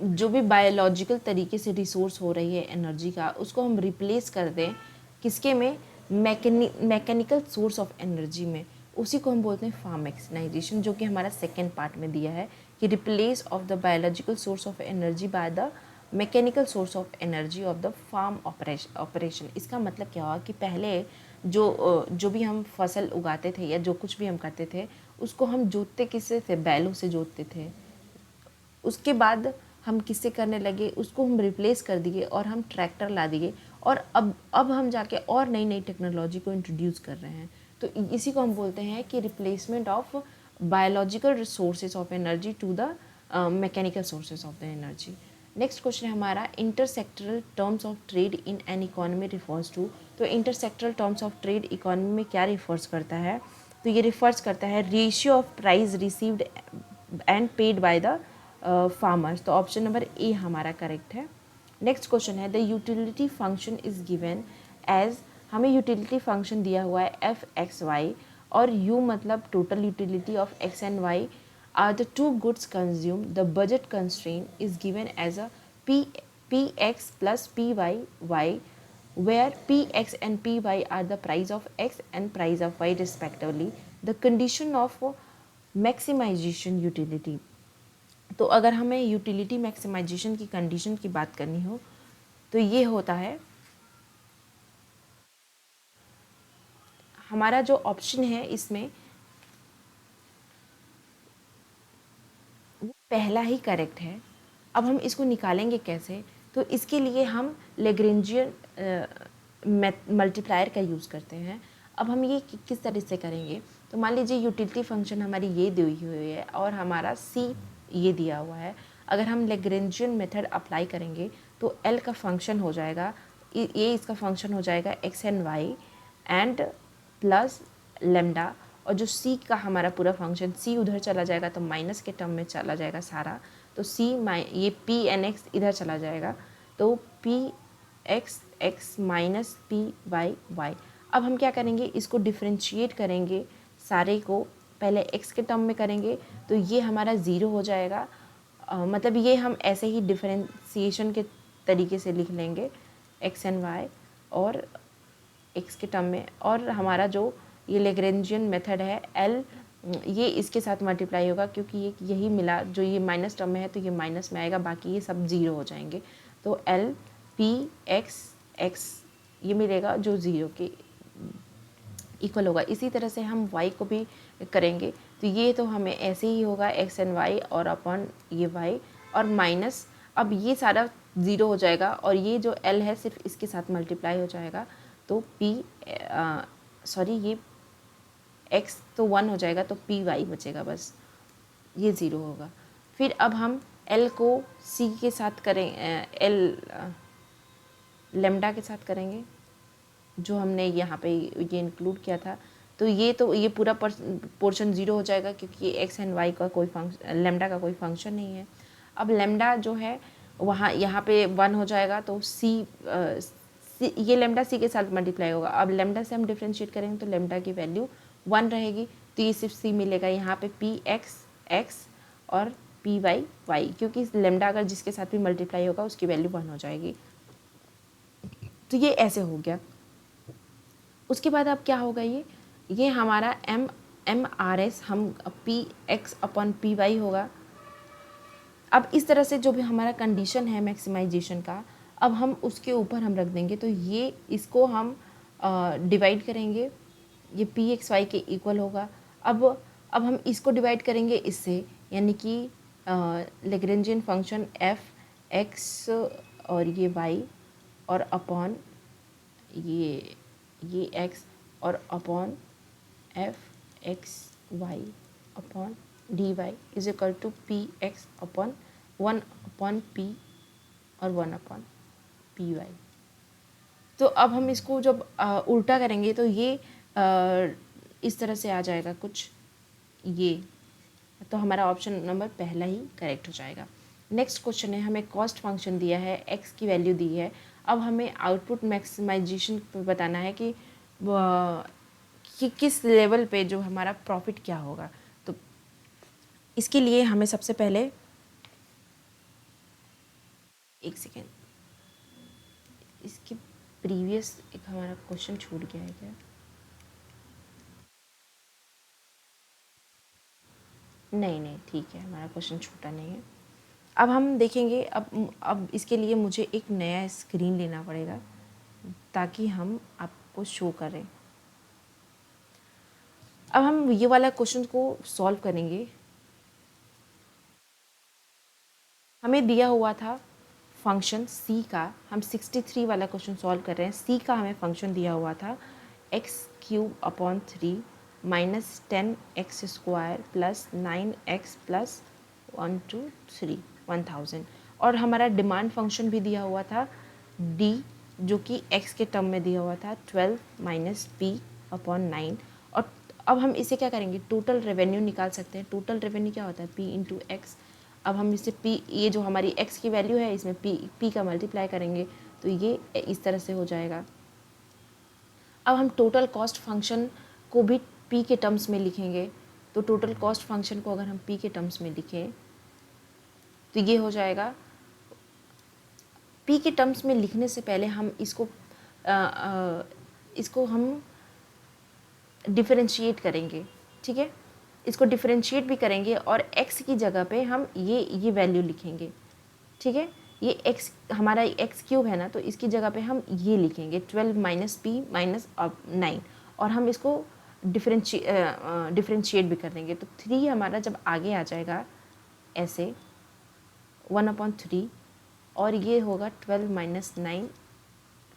जो भी बायोलॉजिकल तरीके से रिसोर्स हो रही है एनर्जी का, उसको हम रिप्लेस कर दें किसके में, मैकेनिकल सोर्स ऑफ एनर्जी में। उसी को हम बोलते हैं फार्म मैकेनाइजेशन, जो कि हमारा सेकेंड पार्ट में दिया है कि replace of the biological source of energy by the mechanical source of energy of the farm operation. इसका मतलब क्या हुआ कि पहले जो भी हम फसल उगाते थे या जो कुछ भी हम करते थे, उसको हम जोतते किससे थे, बैलों से जोतते थे। उसके बाद हम किससे करने लगे, उसको हम रिप्लेस कर दिए और हम ट्रैक्टर ला दिए, और अब हम जाके और नई नई टेक्नोलॉजी को इंट्रोड्यूस कर रहे हैं। तो इसी को हम बोलते हैं कि replacement of biological resources of energy to the mechanical sources of the energy. Next question है हमारा, intersectoral terms of trade in an economy refers to. तो intersectoral terms of trade economy में क्या रिफर्स करता है, तो ये रिफर्स करता है ratio of price received and paid by the farmers. तो ऑप्शन नंबर ए हमारा करेक्ट है। नेक्स्ट क्वेश्चन है, the utility function is given as. हमें यूटिलिटी फंक्शन दिया हुआ है एफ एक्स वाई, और यू मतलब total utility of X and Y are the two goods consume. The budget constraint is given as a P X plus P Y Y, where px and py are the price of x and price of y respectively. The condition of maximization utility। तो अगर हमें utility maximisation की condition की बात करनी हो तो ये होता है, हमारा जो ऑप्शन है इसमें वो पहला ही करेक्ट है। अब हम इसको निकालेंगे कैसे, तो इसके लिए हम लेग्रेंजियन मल्टीप्लायर का यूज़ करते हैं। अब हम ये किस तरह से करेंगे, तो मान लीजिए यूटिलिटी फंक्शन हमारी ये दी हुई है और हमारा सी ये दिया हुआ है। अगर हम लेग्रेंजियन मेथड अप्लाई करेंगे तो एल का फंक्शन हो जाएगा, ये इसका फंक्शन हो जाएगा X and Y and plus lambda, और जो सी का हमारा पूरा फंक्शन, सी उधर चला जाएगा तो माइनस के टर्म में चला जाएगा सारा, तो सी ये पी एन एक्स इधर चला जाएगा, तो P X X minus P Y Y. अब हम क्या करेंगे, इसको डिफ्रेंशिएट करेंगे सारे को, पहले एक्स के टर्म में करेंगे तो ये हमारा ज़ीरो हो जाएगा। मतलब ये हम ऐसे ही डिफ्रेंशिएशन के तरीके से लिख लेंगे एक्स एंड वाई और एक्स के टर्म में, और हमारा जो ये लेग्रेंजियन मेथड है एल, ये इसके साथ मल्टीप्लाई होगा क्योंकि ये यही मिला, जो ये माइनस टर्म में है तो ये माइनस में आएगा, बाकी ये सब ज़ीरो हो जाएंगे। तो एल पी एक्स एक्स ये मिलेगा जो ज़ीरो के इक्वल होगा। इसी तरह से हम y को भी करेंगे तो ये तो हमें ऐसे ही होगा एक्स एंड वाई और अपॉन ये y और माइनस, अब ये सारा ज़ीरो हो जाएगा और ये जो l है सिर्फ इसके साथ मल्टीप्लाई हो जाएगा, तो p सॉरी ये x तो 1 हो जाएगा तो पी वाई बचेगा, बस ये ज़ीरो होगा। फिर अब हम l को c के साथ करें, l लेमडा के साथ करेंगे जो हमने यहाँ पे ये इंक्लूड किया था, तो ये पूरा पोर्शन ज़ीरो हो जाएगा क्योंकि ये एक्स एंड वाई का कोई फंक्शन, लेमडा का कोई फंक्शन नहीं है। अब लेमडा जो है वहाँ यहाँ पे 1 हो जाएगा तो ये लेमडा सी के साथ मल्टीप्लाई होगा। अब लेमडा से हम डिफ्रेंशिएट करेंगे तो लेमडा की वैल्यू 1 रहेगी, तो ये सिर्फ सी मिलेगा। यहाँ पे पी एक्स एक्स और पी वाई वाई, क्योंकि लेमडा अगर जिसके साथ भी मल्टीप्लाई होगा उसकी वैल्यू 1 हो जाएगी। तो ये ऐसे हो गया। उसके बाद अब क्या होगा, ये हमारा एम आर एस हम P X upon P Y होगा। अब इस तरह से जो भी हमारा कंडीशन है मैक्सिमाइजेशन का, अब हम उसके ऊपर हम रख देंगे, तो ये इसको हम डिवाइड करेंगे, ये पी एक्स वाई के इक्वल होगा। अब हम इसको डिवाइड करेंगे इससे, यानी कि लेग्रेंजियन फंक्शन एफ एक्स और ये वाई और अपॉन ये एक्स और upon F X Y upon D Y is equal to P X upon 1 upon P और 1 अपॉन पी वाई। तो अब हम इसको जब उल्टा करेंगे तो ये इस तरह से आ जाएगा कुछ ये, तो हमारा ऑप्शन नंबर पहला ही करेक्ट हो जाएगा। नेक्स्ट क्वेश्चन है, हमें कॉस्ट फंक्शन दिया है, एक्स की वैल्यू दी है। अब हमें आउटपुट मैक्सिमाइजेशन पे बताना है कि किस लेवल पे जो हमारा प्रॉफिट क्या होगा। तो इसके लिए हमें सबसे पहले एक सेकेंड, इसके प्रीवियस एक हमारा क्वेश्चन छूट गया है क्या? नहीं नहीं, ठीक है, हमारा क्वेश्चन छूटा नहीं है। अब हम देखेंगे, अब इसके लिए मुझे एक नया स्क्रीन लेना पड़ेगा ताकि हम आपको शो करें। अब हम ये वाला क्वेश्चन को सॉल्व करेंगे। हमें दिया हुआ था फंक्शन c का, हम 63 वाला क्वेश्चन सॉल्व कर रहे हैं। c का हमें फंक्शन दिया हुआ था x³ minus 10x² plus 9x plus 1000, और हमारा डिमांड फंक्शन भी दिया हुआ था d, जो कि x के टर्म में दिया हुआ था 12 माइनस p/9। और अब हम इसे क्या करेंगे, टोटल रेवेन्यू निकाल सकते हैं। टोटल रेवेन्यू क्या होता है, p इंटू एक्स। अब हम इसे p, ये जो हमारी x की वैल्यू है इसमें p का मल्टीप्लाई करेंगे तो ये इस तरह से हो जाएगा। अब हम टोटल कॉस्ट फंक्शन को भी p के टर्म्स में लिखेंगे। तो टोटल कॉस्ट फंक्शन को अगर हम p के टर्म्स में लिखें तो ये हो जाएगा। p के टर्म्स में लिखने से पहले हम इसको हम डिफरेंशिएट करेंगे, ठीक है। इसको डिफरेंशिएट भी करेंगे और x की जगह पे हम ये वैल्यू लिखेंगे, ठीक है। ये x हमारा x³ है ना, तो इसकी जगह पे हम ये लिखेंगे 12 माइनस p माइनस 9, और हम इसको डिफरेंशिएट भी कर देंगे। तो 3 हमारा जब आगे आ जाएगा ऐसे 1/3, और ये होगा 12 माइनस 9,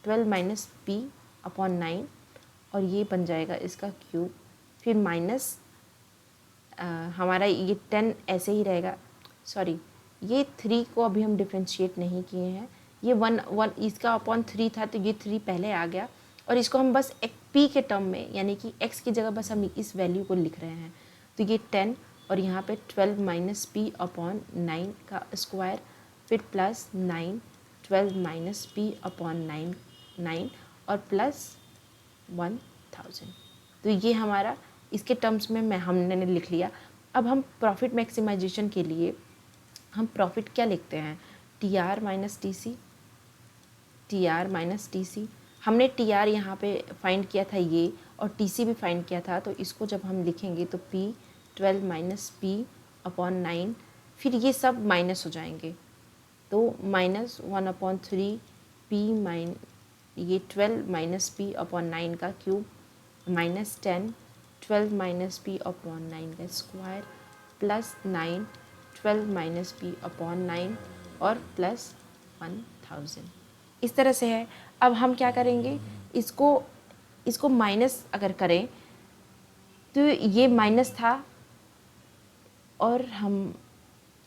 12 माइनस p/9, और ये बन जाएगा इसका क्यूब। फिर माइनस हमारा ये 10 ऐसे ही रहेगा। सॉरी, ये 3 को अभी हम डिफ्रेंशिएट नहीं किए हैं। ये 1 इसका अपॉन 3 था तो ये 3 पहले आ गया, और इसको हम बस एक p के टर्म में, यानी कि x की जगह बस हम इस वैल्यू को लिख रहे हैं। तो ये 10 और यहाँ पे 12 माइनस p/9 का स्क्वायर, फिर प्लस 9, 12 माइनस p/9 9, और प्लस 1000। तो ये हमारा इसके टर्म्स में हमने लिख लिया। अब हम प्रॉफिट मैक्सिमाइजेशन के लिए हम प्रॉफिट क्या लिखते हैं, TR minus TC, TR minus TC। हमने TR यहाँ पे फाइंड किया था ये, और TC भी फाइंड किया था। तो इसको जब हम लिखेंगे तो P 12 माइनस p/9, फिर ये सब माइनस हो जाएंगे। तो माइनस 1/3 p माइन ये 12 माइनस p/9 का क्यूब, माइनस 10, 12 माइनस p/9 का स्क्वायर, प्लस 9, 12 माइनस p/9, और प्लस 1000। इस तरह से है। अब हम क्या करेंगे, इसको माइनस अगर करें तो ये माइनस था, और हम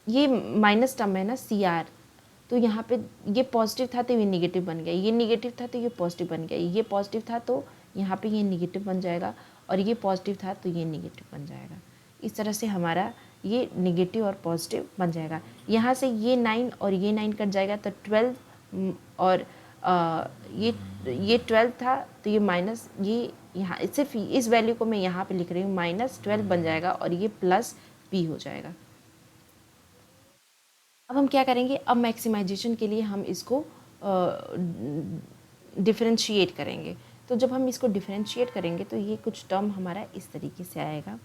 ये माइनस टर्म है ना CR, तो यहाँ पे ये पॉजिटिव था तो ये निगेटिव बन गया, ये निगेटिव था तो ये पॉजिटिव बन गया, ये पॉजिटिव था तो यहाँ पे ये निगेटिव बन जाएगा, और ये पॉजिटिव था तो ये निगेटिव बन जाएगा। इस तरह से हमारा ये निगेटिव और पॉजिटिव बन जाएगा। यहाँ से ये 9 और ये 9 कट जाएगा तो 12, और ये 12 था तो ये माइनस, ये यहाँ सिर्फ इस वैल्यू को मैं यहाँ पे लिख रही हूँ, माइनस 12 बन जाएगा, और ये प्लस p हो जाएगा। अब हम क्या करेंगे, अब मैक्सिमाइजेशन के लिए हम इसको डिफरेंशिएट करेंगे। तो जब हम इसको डिफरेंशिएट करेंगे तो ये कुछ टर्म हमारा इस तरीके से आएगा।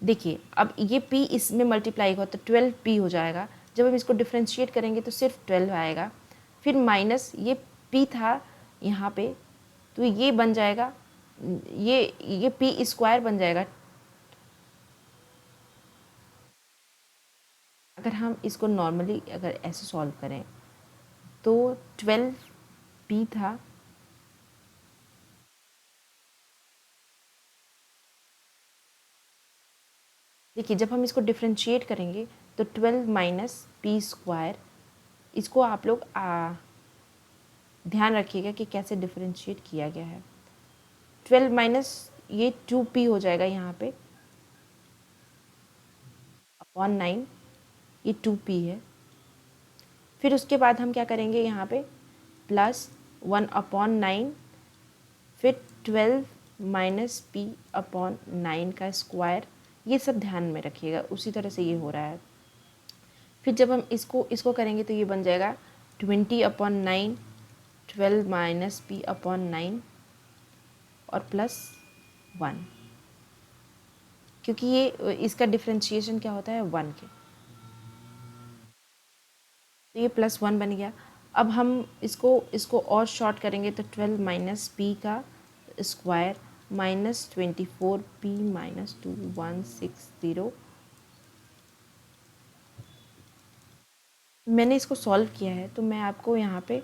देखिए, अब ये p इसमें मल्टीप्लाई होगा तो 12p हो जाएगा। जब हम इसको डिफरेंशिएट करेंगे तो सिर्फ 12 आएगा। फिर माइनस ये p था यहाँ पे, तो ये बन जाएगा, ये p² बन जाएगा। अगर हम इसको नॉर्मली अगर ऐसे सॉल्व करें तो 12p था, देखिए जब हम इसको डिफरेंशिएट करेंगे तो 12 माइनस p², इसको आप लोग ध्यान रखिएगा कि कैसे डिफरेंशिएट किया गया है। 12 माइनस ये 2p हो जाएगा यहाँ पे अपॉन 9, ये 2p है। फिर उसके बाद हम क्या करेंगे यहाँ पे प्लस 1 अपॉन 9, फिर 12 माइनस p अपॉन 9 का स्क्वायर, ये सब ध्यान में रखिएगा, उसी तरह से ये हो रहा है। फिर जब हम इसको करेंगे तो ये बन जाएगा 20 अपॉन 9, 12 माइनस p अपॉन 9 और प्लस 1, क्योंकि ये इसका डिफ्रेंशिएशन क्या होता है 1 के, तो ये प्लस 1 बन गया। अब हम इसको और शॉर्ट करेंगे तो 12 माइनस पी का स्क्वायर माइनस 24p माइनस 2160। मैंने इसको सॉल्व किया है तो मैं आपको यहाँ पे,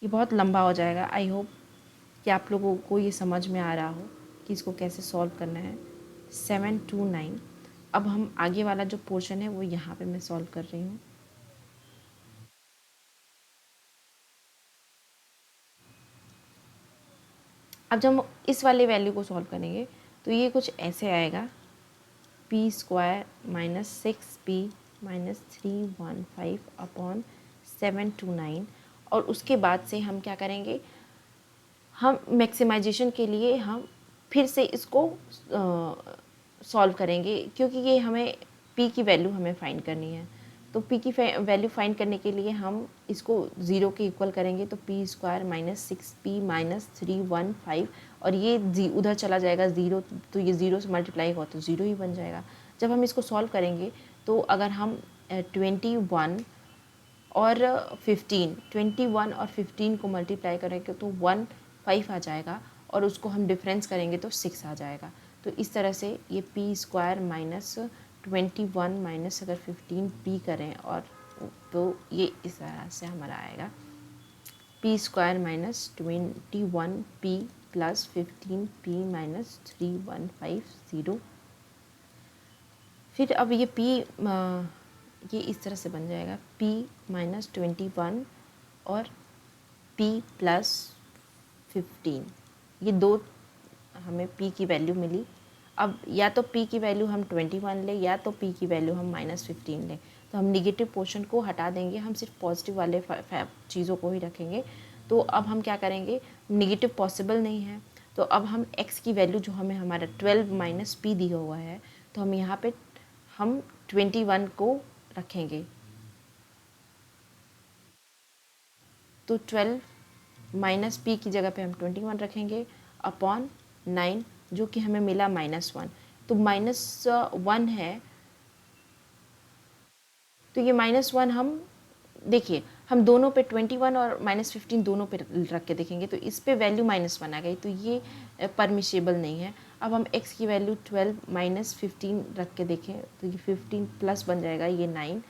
ये बहुत लंबा हो जाएगा, आई होप कि आप लोगों को ये समझ में आ रहा हो कि इसको कैसे सॉल्व करना है। 729। अब हम आगे वाला जो पोर्शन है वो यहाँ पे मैं सॉल्व कर रही हूँ। अब जब हम इस वाले वैल्यू को सॉल्व करेंगे तो ये कुछ ऐसे आएगा, P square minus 6p minus 315 upon 729। और उसके बाद से हम क्या करेंगे, हम मैक्सिमाइजेशन के लिए हम फिर से इसको सॉल्व करेंगे, क्योंकि ये हमें p की वैल्यू हमें फाइंड करनी है। तो p की वैल्यू फाइंड करने के लिए हम इसको 0 के इक्वल करेंगे, तो p square minus 6p minus 315, और ये उधर चला जाएगा 0, तो ये 0 से मल्टीप्लाई होगा तो 0 ही बन जाएगा। जब हम इसको सॉल्व करेंगे तो अगर हम 21 और 15 को मल्टीप्लाई करेंगे तो 15 आ जाएगा, और उसको हम डिफरेंस करेंगे तो 6 आ जाएगा। तो इस तरह से ये पी स्क्वायर माइनस 21 माइनस अगर 15p करें और तो ये इस तरह से हमारा आएगा P square minus 21p plus 15p minus 3150। फिर अब ये p ये इस तरह से बन जाएगा p माइनस 21 और p प्लस 15, ये दो हमें p की वैल्यू मिली। अब या तो p की वैल्यू हम 21 लें या तो p की वैल्यू हम माइनस 15 लें, तो हम निगेटिव पोर्शन को हटा देंगे, हम सिर्फ पॉजिटिव वाले चीज़ों को ही रखेंगे। तो अब हम क्या करेंगे, निगेटिव पॉसिबल नहीं है, तो अब हम x की वैल्यू जो हमें हमारा 12 माइनस p दिया हुआ है, तो हम यहाँ पे हम 21 को रखेंगे, तो 12 माइनस p की जगह पे हम 21 रखेंगे अपॉन 9, जो कि हमें मिला -1। तो -1 है, तो ये -1 हम देखिए, हम दोनों पे 21 और -15 दोनों पे रख के देखेंगे, तो इस पे वैल्यू -1 आ गई, तो ये परमिशेबल नहीं है। अब हम x की वैल्यू 12 माइनस 15 रख के देखें तो ये 15 प्लस बन जाएगा ये 9,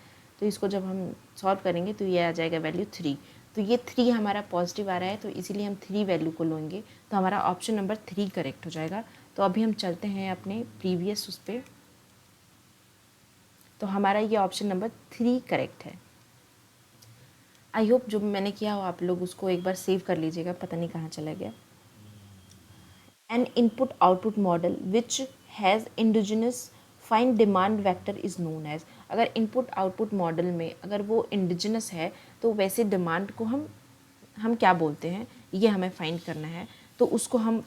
तो इसको जब हम सॉल्व करेंगे तो ये आ जाएगा वैल्यू 3। तो ये 3 हमारा पॉजिटिव आ रहा है, तो इसीलिए हम 3 वैल्यू को लेंगे, तो हमारा ऑप्शन नंबर 3 करेक्ट हो जाएगा। तो अभी हम चलते हैं अपने प्रीवियस उस पर, तो हमारा ये ऑप्शन नंबर 3 करेक्ट है। आई होप जो मैंने किया हो आप लोग उसको एक बार सेव कर लीजिएगा, पता नहीं कहाँ चला गया। An input output model which has indigenous final demand vector is known as. अगर इनपुट आउटपुट मॉडल में अगर वो इंडिजिनस है तो वैसे डिमांड को हम क्या बोलते हैं, ये हमें फाइंड करना है। तो उसको हम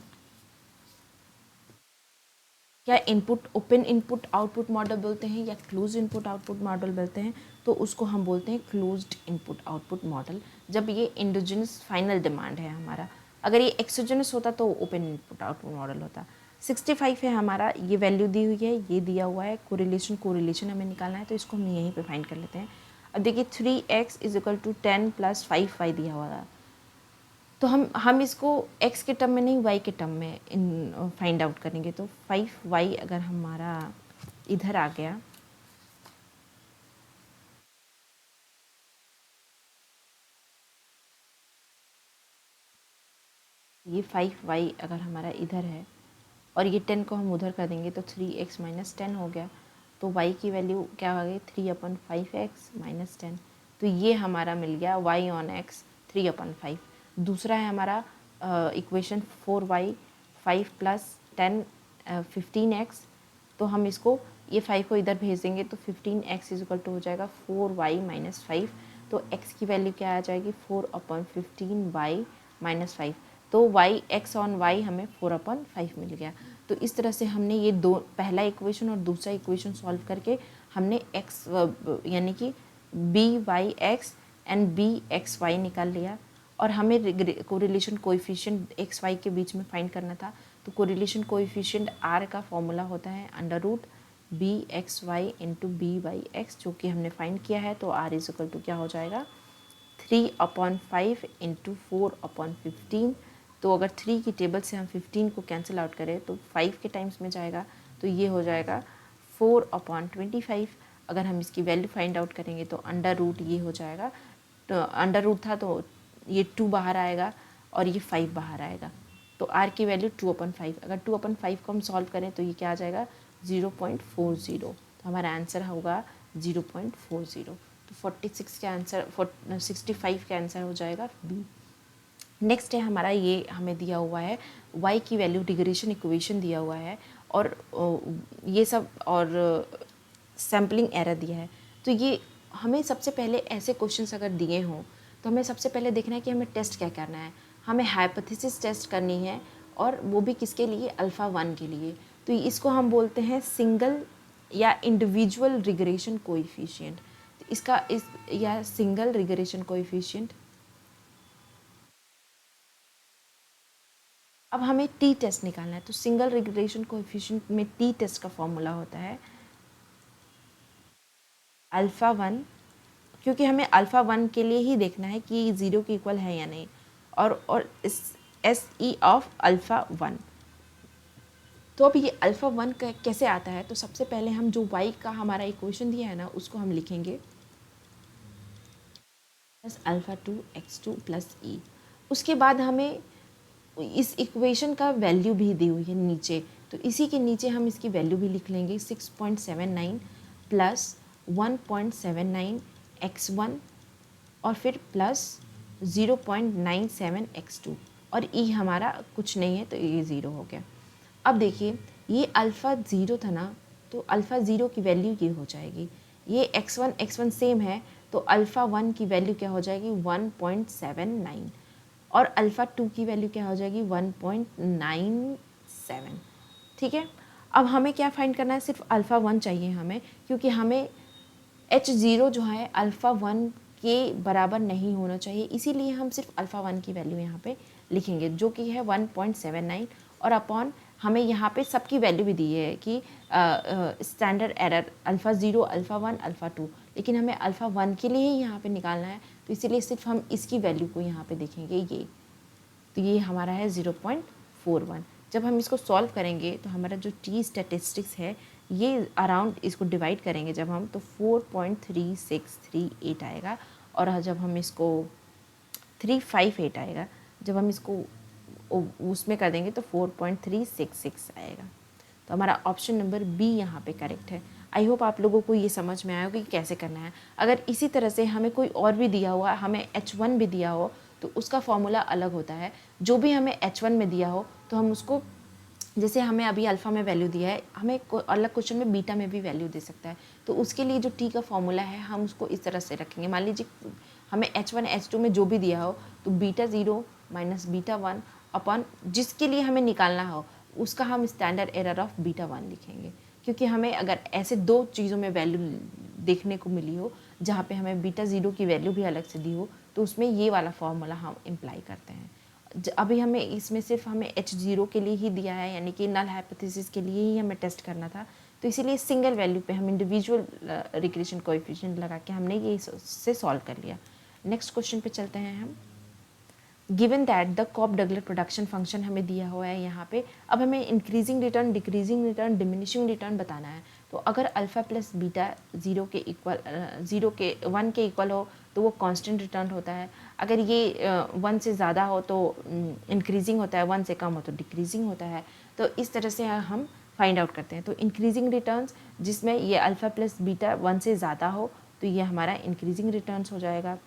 क्या ओपन इनपुट आउटपुट मॉडल बोलते हैं या क्लोज इनपुट आउटपुट मॉडल बोलते हैं, तो उसको हम बोलते हैं क्लोज्ड इनपुट आउटपुट मॉडल, जब ये इंडोजिनस फाइनल डिमांड है हमारा। अगर ये एक्सोजिनस होता तो ओपन इनपुट आउटपुट मॉडल होता। 65 है हमारा, ये वैल्यू दी हुई है, ये दिया हुआ है, कोरिलेशन हमें निकालना है, तो इसको हम यहीं पर फाइंड कर लेते हैं। अब देखिए 3x is equal to 10 plus 5y दिया हुआ है, तो हम इसको x के टर्म में नहीं y के टर्म में फाइंड आउट करेंगे। तो 5y अगर हमारा इधर आ गया, ये 5y अगर हमारा इधर है और ये 10 को हम उधर कर देंगे तो 3x माइनस 10 हो गया। तो y की वैल्यू क्या आ गई, 3/5x माइनस 10। तो ये हमारा मिल गया y ऑन x 3/5। दूसरा है हमारा इक्वेशन 4y 5 प्लस 10 15x, तो हम इसको ये 5 को इधर भेज देंगे तो 15x इज इक्वल टू हो जाएगा 4y माइनस 5। तो x की वैल्यू क्या आ जाएगी 4/15y माइनस 5। तो y x ऑन y हमें 4/5 मिल गया। तो इस तरह से हमने ये दो पहला इक्वेशन और दूसरा इक्वेशन सॉल्व करके हमने x यानी कि by(x) एंड bxy निकाल लिया। और हमें कोरिलेशन कोएफिशिएंट एक्स वाई के बीच में फाइंड करना था। तो कोरिलेशन कोएफिशिएंट r का फॉर्मूला होता है √bxy इंटू by(x), जो कि हमने फाइंड किया है। तो r इज इक्वल टू क्या हो जाएगा 3/5 इंटू 4/15। तो अगर 3 की टेबल से हम 15 को कैंसिल आउट करें तो 5 के टाइम्स में जाएगा, तो ये हो जाएगा 4/25। अगर हम इसकी वैल्यू फाइंड आउट करेंगे तो अंडर रूट ये हो जाएगा, तो अंडर रूट था तो ये 2 बाहर आएगा और ये 5 बाहर आएगा। तो r की वैल्यू 2/5। अगर 2/5 को हम सॉल्व करें तो ये क्या आ जाएगा 0.40। तो हमारा आंसर होगा 0.40। तो 46 का आंसर 65 का आंसर हो जाएगा बी। नेक्स्ट है हमारा, ये हमें दिया हुआ है y की वैल्यू रिग्रेशन इक्वेशन दिया हुआ है और ये सब और सैम्पलिंग एरर दिया है। तो ये हमें सबसे पहले ऐसे क्वेश्चंस अगर दिए हों तो हमें सबसे पहले देखना है कि हमें टेस्ट क्या करना है। हमें हाइपोथेसिस टेस्ट करनी है और वो भी किसके लिए अल्फ़ा 1 के लिए। तो इसको हम बोलते हैं सिंगल या इंडिविजुअल रिग्रेशन कोएफिशिएंट। इसका इस या सिंगल रिग्रेशन कोएफिशिएंट। अब हमें टी टेस्ट निकालना है। तो सिंगल रिग्रेशन कोएफिशिएंट में टी टेस्ट का फॉर्मूला होता है अल्फ़ा 1, क्योंकि हमें अल्फ़ा 1 के लिए ही देखना है कि 0 के इक्वल है या नहीं, और इस एस ई ऑफ अल्फ़ा 1। तो अब ये अल्फ़ा 1 कैसे आता है। तो सबसे पहले हम जो y का हमारा इक्वेशन दिया है ना उसको हम लिखेंगे प्लस अल्फ़ा 2 x2 प्लस ई। उसके बाद हमें इस इक्वेशन का वैल्यू भी दी हुई है नीचे, तो इसी के नीचे हम इसकी वैल्यू भी लिख लेंगे 6.79 प्लस 1.79 x1 और फिर प्लस 0.97 x2 और ई हमारा कुछ नहीं है तो ये 0 हो गया। अब देखिए ये अल्फ़ा 0 था ना, तो अल्फ़ा 0 की वैल्यू ये हो जाएगी, ये x1 सेम है तो अल्फ़ा 1 की वैल्यू क्या हो जाएगी 1.79 और अल्फ़ा 2 की वैल्यू क्या हो जाएगी 1.97। ठीक है। अब हमें क्या फाइंड करना है, सिर्फ अल्फ़ा 1 चाहिए हमें, क्योंकि हमें h0 जो है अल्फ़ा 1 के बराबर नहीं होना चाहिए, इसीलिए हम सिर्फ अल्फ़ा 1 की वैल्यू यहाँ पे लिखेंगे जो कि है 1.79 और अपॉन हमें यहाँ पे सबकी वैल्यू भी दी है कि standard error alpha 0 alpha 1 alpha 2, लेकिन हमें अल्फ़ा 1 के लिए ही यहाँ पे निकालना है, तो इसीलिए सिर्फ हम इसकी वैल्यू को यहाँ पे देखेंगे ये। तो ये हमारा है 0.41। जब हम इसको सॉल्व करेंगे तो हमारा जो टी स्टैटिस्टिक्स है ये अराउंड इसको डिवाइड करेंगे जब हम, तो 4.3638 आएगा और जब हम इसको 358 आएगा, जब हम इसको उसमें कर देंगे तो 4.366 आएगा। तो हमारा ऑप्शन नंबर बी यहाँ पे करेक्ट है। आई होप आप लोगों को ये समझ में आया होगा कि कैसे करना है। अगर इसी तरह से हमें कोई और भी दिया हुआ, हमें H1 भी दिया हो तो उसका फॉर्मूला अलग होता है। जो भी हमें H1 में दिया हो तो हम उसको, जैसे हमें अभी अल्फ़ा में वैल्यू दिया है, हमें अलग क्वेश्चन में बीटा में भी वैल्यू दे सकता है, तो उसके लिए जो टी का फॉर्मूला है हम उसको इस तरह से रखेंगे। मान लीजिए हमें H1 H2 में जो भी दिया हो तो बीटा 0 माइनस बीटा 1 अपॉन जिसके लिए हमें निकालना हो उसका हम स्टैंडर्ड एरर ऑफ बीटा 1 लिखेंगे, क्योंकि हमें अगर ऐसे दो चीज़ों में वैल्यू देखने को मिली हो जहाँ पे हमें बीटा 0 की वैल्यू भी अलग से दी हो तो उसमें ये वाला फॉर्मूला हम इम्प्लाई करते हैं। अभी हमें इसमें सिर्फ हमें H0 के लिए ही दिया है, यानी कि नल हाइपोथेसिस के लिए ही हमें टेस्ट करना था, तो इसीलिए सिंगल वैल्यू पे हम इंडिविजुअल रिग्रेशन कोएफिशिएंट लगा के हमने ये से सॉल्व कर लिया। नेक्स्ट क्वेश्चन पे चलते हैं हम। Given that the Cobb Douglas production function हमें दिया हुआ है यहाँ पे। अब हमें increasing return, decreasing return, diminishing return बताना है। तो अगर अल्फ़ा प्लस बीटा 1 के इक्वल हो तो वो कांस्टेंट रिटर्न होता है। अगर ये 1 से ज़्यादा हो तो इंक्रीजिंग होता है, 1 से कम हो तो डिक्रीजिंग होता है। तो इस तरह से हम फाइंड आउट करते हैं। तो इंक्रीजिंग रिटर्न्स जिसमें ये अल्फ़ा प्लस बीटा 1 से ज़्यादा हो तो ये हमारा इंक्रीजिंग रिटर्न्स हो जाएगा।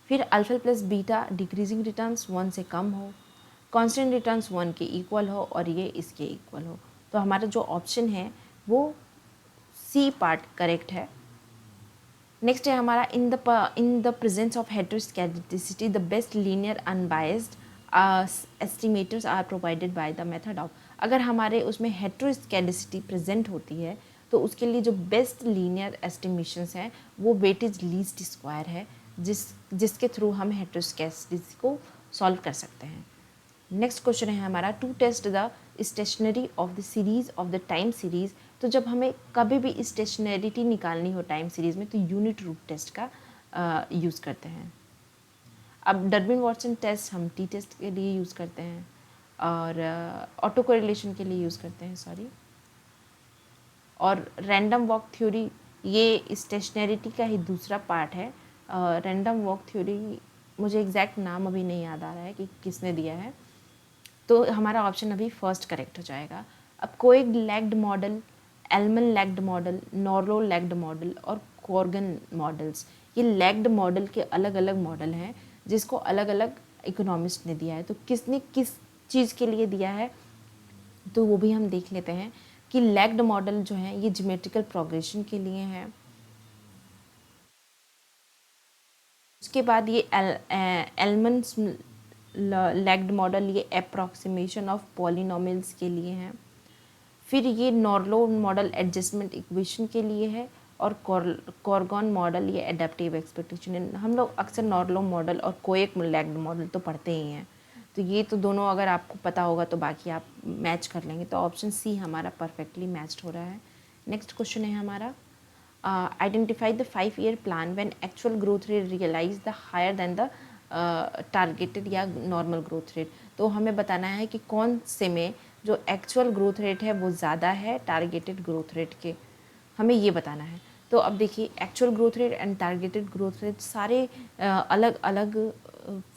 फिर alpha plus beta decreasing returns 1 से कम हो, कांस्टेंट रिटर्न्स 1 के इक्वल हो और ये इसके इक्वल हो। तो हमारा जो ऑप्शन है वो सी पार्ट करेक्ट है। नेक्स्ट है हमारा in the presence of heteroscedasticity the best linear unbiased estimators are provided by the method of. अगर हमारे उसमें हेटेरोस्केडेसिटी प्रेजेंट होती है तो उसके लिए जो बेस्ट लीनियर एस्टिमेशंस हैं वो वेटेज लीस्ट स्क्वायर है, जिसके थ्रू हम हेटेरोस्केडेसिटी को सॉल्व कर सकते हैं। नेक्स्ट क्वेश्चन है हमारा to test the stationary of the series of the time series. तो जब हमें कभी भी स्टेशनरिटी निकालनी हो टाइम सीरीज में तो यूनिट रूट टेस्ट का यूज़ करते हैं। अब डर्बिन वॉटसन टेस्ट हम टी टेस्ट के लिए यूज़ करते हैं और ऑटो कोरिलेशन के लिए यूज़ करते हैं, सॉरी। और रैंडम वॉक थ्योरी ये स्टेशनरिटी का ही दूसरा पार्ट है। रैंडम वॉक थ्योरी मुझे एग्जैक्ट नाम अभी नहीं याद आ रहा है कि किसने दिया है, तो हमारा ऑप्शन अभी फर्स्ट करेक्ट हो जाएगा। अब Koyck lagged model, Almon lagged model, Nerlove lagged model और कॉर्गन मॉडल्स, ये लेग्ड मॉडल के अलग अलग मॉडल हैं जिसको अलग अलग इकोनॉमिस्ट ने दिया है। तो किसने किस चीज़ के लिए दिया है तो वो भी हम देख लेते हैं कि लेग्ड मॉडल जो है ये ज्योमेट्रिकल प्रोग्रेशन के लिए है। उसके बाद ये एल्मन्स लेग्ड मॉडल ये अप्रॉक्सीमेशन ऑफ पॉलिनोमियल्स के लिए है। फिर ये नॉर्लो मॉडल एडजस्टमेंट इक्वेशन के लिए है और कॉर्गन मॉडल ये एडेप्टिव एक्सपेक्टेशन है। हम लोग अक्सर नॉर्लो मॉडल और कोएक लेग्ड मॉडल तो पढ़ते ही हैं, तो ये तो दोनों अगर आपको पता होगा तो बाकी आप मैच कर लेंगे। तो ऑप्शन सी हमारा परफेक्टली मैच्ड हो रहा है। नेक्स्ट क्वेश्चन है हमारा identify the 5-year plan when actual growth rate realise the higher than the targeted या नॉर्मल ग्रोथ रेट। तो हमें बताना है कि कौन से में जो एक्चुअल ग्रोथ रेट है वो ज़्यादा है टारगेटेड ग्रोथ रेट के, हमें ये बताना है। तो अब देखिए actual growth rate and targeted growth rate सारे अलग अलग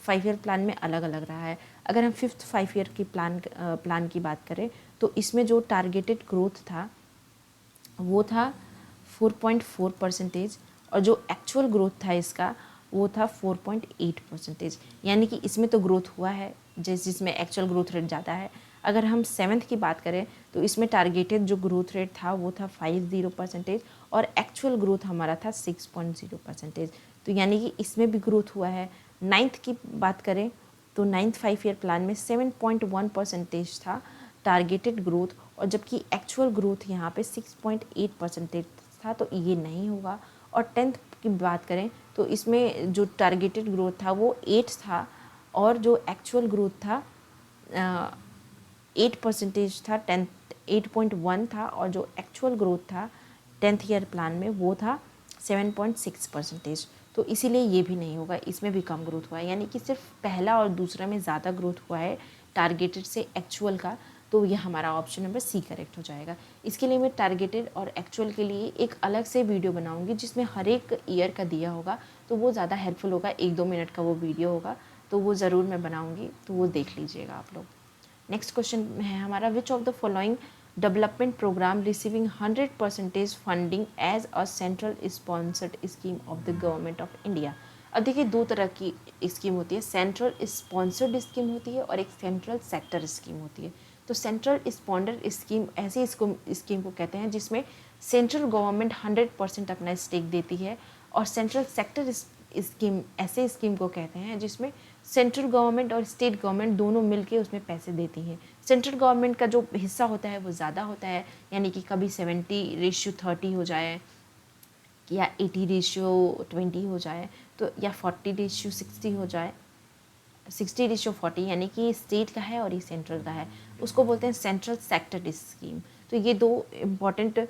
5-year प्लान में अलग अलग रहा है। अगर हम 5th 5-year की प्लान की बात करें तो इसमें जो टारगेटेड ग्रोथ था वो था 4.4% और जो एक्चुअल ग्रोथ था इसका वो था 4.8%। यानी कि इसमें तो ग्रोथ हुआ है जिसमें एक्चुअल ग्रोथ रेट ज़्यादा है। अगर हम 7th की बात करें तो इसमें टारगेटेड जो ग्रोथ रेट था वो था 50% और एक्चुअल ग्रोथ हमारा था 6.0%। तो यानी कि इसमें भी ग्रोथ हुआ है। 9th की बात करें तो 9th 5-year प्लान में 7.1% था टारगेटेड ग्रोथ और जबकि एक्चुअल ग्रोथ यहाँ पे 6.8% था, तो ये नहीं होगा। और 10th की बात करें तो इसमें जो टारगेटेड ग्रोथ था वो 8 था और जो एक्चुअल ग्रोथ था 8% था। 8.1 था और जो एक्चुअल ग्रोथ था 10th ईयर प्लान में वो था 7.6%। तो इसीलिए ये भी नहीं होगा, इसमें भी कम ग्रोथ हुआ है। यानी कि सिर्फ पहला और दूसरा में ज़्यादा ग्रोथ हुआ है टारगेटेड से एक्चुअल का, तो ये हमारा ऑप्शन नंबर सी करेक्ट हो जाएगा। इसके लिए मैं टारगेटेड और एक्चुअल के लिए एक अलग से वीडियो बनाऊंगी जिसमें हर एक ईयर का दिया होगा, तो वो ज़्यादा हेल्पफुल होगा। 1-2 मिनट का वो वीडियो होगा, तो वो ज़रूर मैं बनाऊंगी, तो वो देख लीजिएगा आप लोग। नेक्स्ट क्वेश्चन है हमारा which of the following development programme receiving 100% funding as a central sponsored scheme of the government of India. अब देखिए दो तरह की स्कीम होती है, सेंट्रल स्पॉन्सर्ड स्कीम होती है और एक सेंट्रल सेक्टर स्कीम होती है। तो सेंट्रल स्पॉन्सर्ड स्कीम ऐसी स्कीम को कहते हैं जिसमें सेंट्रल गवर्नमेंट 100% अपना स्टेक देती है और सेंट्रल सेक्टर स्कीम ऐसे स्कीम को कहते हैं जिसमें सेंट्रल गवर्नमेंट और स्टेट गवर्नमेंट दोनों मिलके उसमें पैसे देती हैं। सेंट्रल गवर्नमेंट का जो हिस्सा होता है वो ज़्यादा होता है, यानी कि कभी 70:30 हो जाए या 80:20 हो जाए, तो या 40:60 हो जाए, 60:40, यानी कि स्टेट का है और ये सेंट्रल का है, उसको बोलते हैं सेंट्रल सेक्टर स्कीम। तो ये दो इम्पॉर्टेंट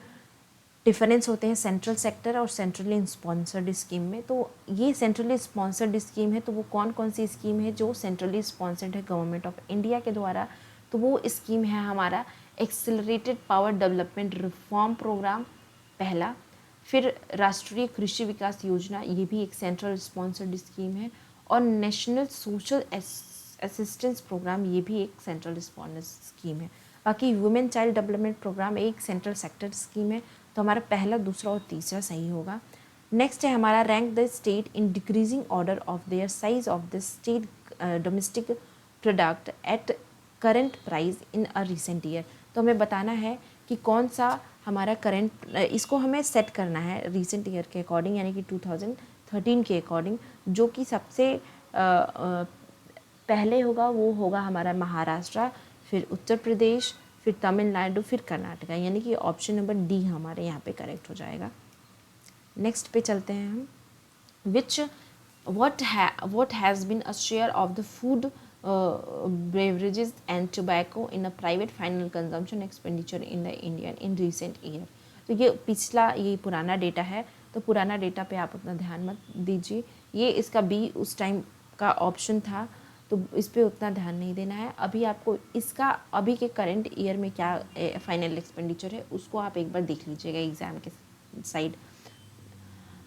डिफरेंस होते हैं सेंट्रल सेक्टर और सेंट्रली स्पॉन्सर्ड स्कीम में। तो ये सेंट्रली स्पॉन्सर्ड स्कीम है, तो वो कौन कौन सी स्कीम है जो सेंट्रली स्पॉन्सर्ड है गवर्नमेंट ऑफ इंडिया के द्वारा? तो वो स्कीम है हमारा accelerated power development reform programme पहला, फिर राष्ट्रीय कृषि विकास योजना, ये भी एक सेंट्रल स्पॉन्सर्ड स्कीम है, और नेशनल सोशल असिस्टेंस प्रोग्राम, ये भी एक सेंट्रल स्पॉन्सर्ड स्कीम है। बाकी वुमेन चाइल्ड डेवलपमेंट प्रोग्राम एक सेंट्रल सेक्टर स्कीम है। तो हमारा पहला, दूसरा और तीसरा सही होगा। नेक्स्ट है हमारा rank the state in decreasing order of their size of the state domestic product at current price in a recent year. तो हमें बताना है कि कौन सा हमारा करंट, इसको हमें सेट करना है रिसेंट ईयर के अकॉर्डिंग, यानी कि 2013 के अकॉर्डिंग। जो कि सबसे पहले होगा वो होगा हमारा महाराष्ट्र, फिर उत्तर प्रदेश, फिर तमिलनाडु, फिर कर्नाटका, यानी कि ऑप्शन नंबर डी हमारे यहाँ पे करेक्ट हो जाएगा। नेक्स्ट पे चलते हैं हम। विच what has been a share of the food beverages and tobacco in a private final consumption expenditure in the Indian in recent year। तो ये पिछला, ये पुराना डेटा है, तो पुराना डेटा पे आप उतना ध्यान मत दीजिए। ये इसका बी उस टाइम का ऑप्शन था, तो इस पर उतना ध्यान नहीं देना है। अभी आपको इसका अभी के करंट ईयर में क्या फाइनल एक्सपेंडिचर है उसको आप एक बार देख लीजिएगा एग्ज़ाम के side.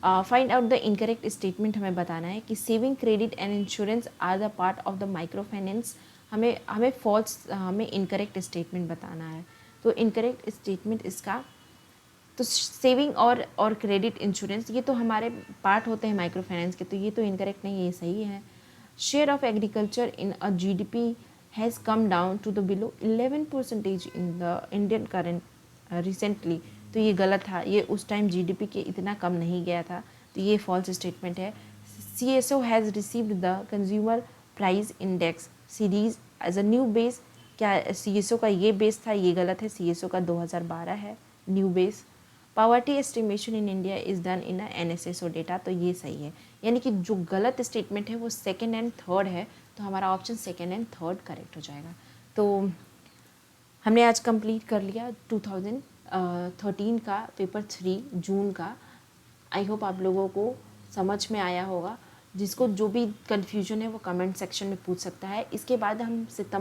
Find out the incorrect statement हमें बताना है कि saving credit and insurance are the part of the micro finance. हमें फॉल्स, हमें इनकरेक्ट स्टेटमेंट बताना है। तो इनकरेक्ट स्टेटमेंट इसका, तो सेविंग और क्रेडिट इंश्योरेंस ये तो हमारे पार्ट होते हैं माइक्रो फाइनेंस के, तो ये तो इनकरेक्ट नहीं, ये सही है। Share of agriculture in a GDP has come down to the below 11% in the Indian current recently. तो ये गलत था, ये उस टाइम जीडीपी के इतना कम नहीं गया था, तो ये फॉल्स स्टेटमेंट है। CSO has received the consumer price index series as a new base. क्या सीएसओ का ये बेस था? ये गलत है, सीएसओ का 2012 है new base. Poverty estimation in India is done in a NSSO data, तो ये सही है। यानी कि जो गलत स्टेटमेंट है वो सेकेंड एंड थर्ड है, तो हमारा option second and third correct हो जाएगा। तो हमने आज कंप्लीट कर लिया 2013 का पेपर 3 जून का। आई होप आप लोगों को समझ में आया होगा। जिसको जो भी कन्फ्यूजन है वो कमेंट सेक्शन में पूछ सकता है। इसके बाद हम सितंबर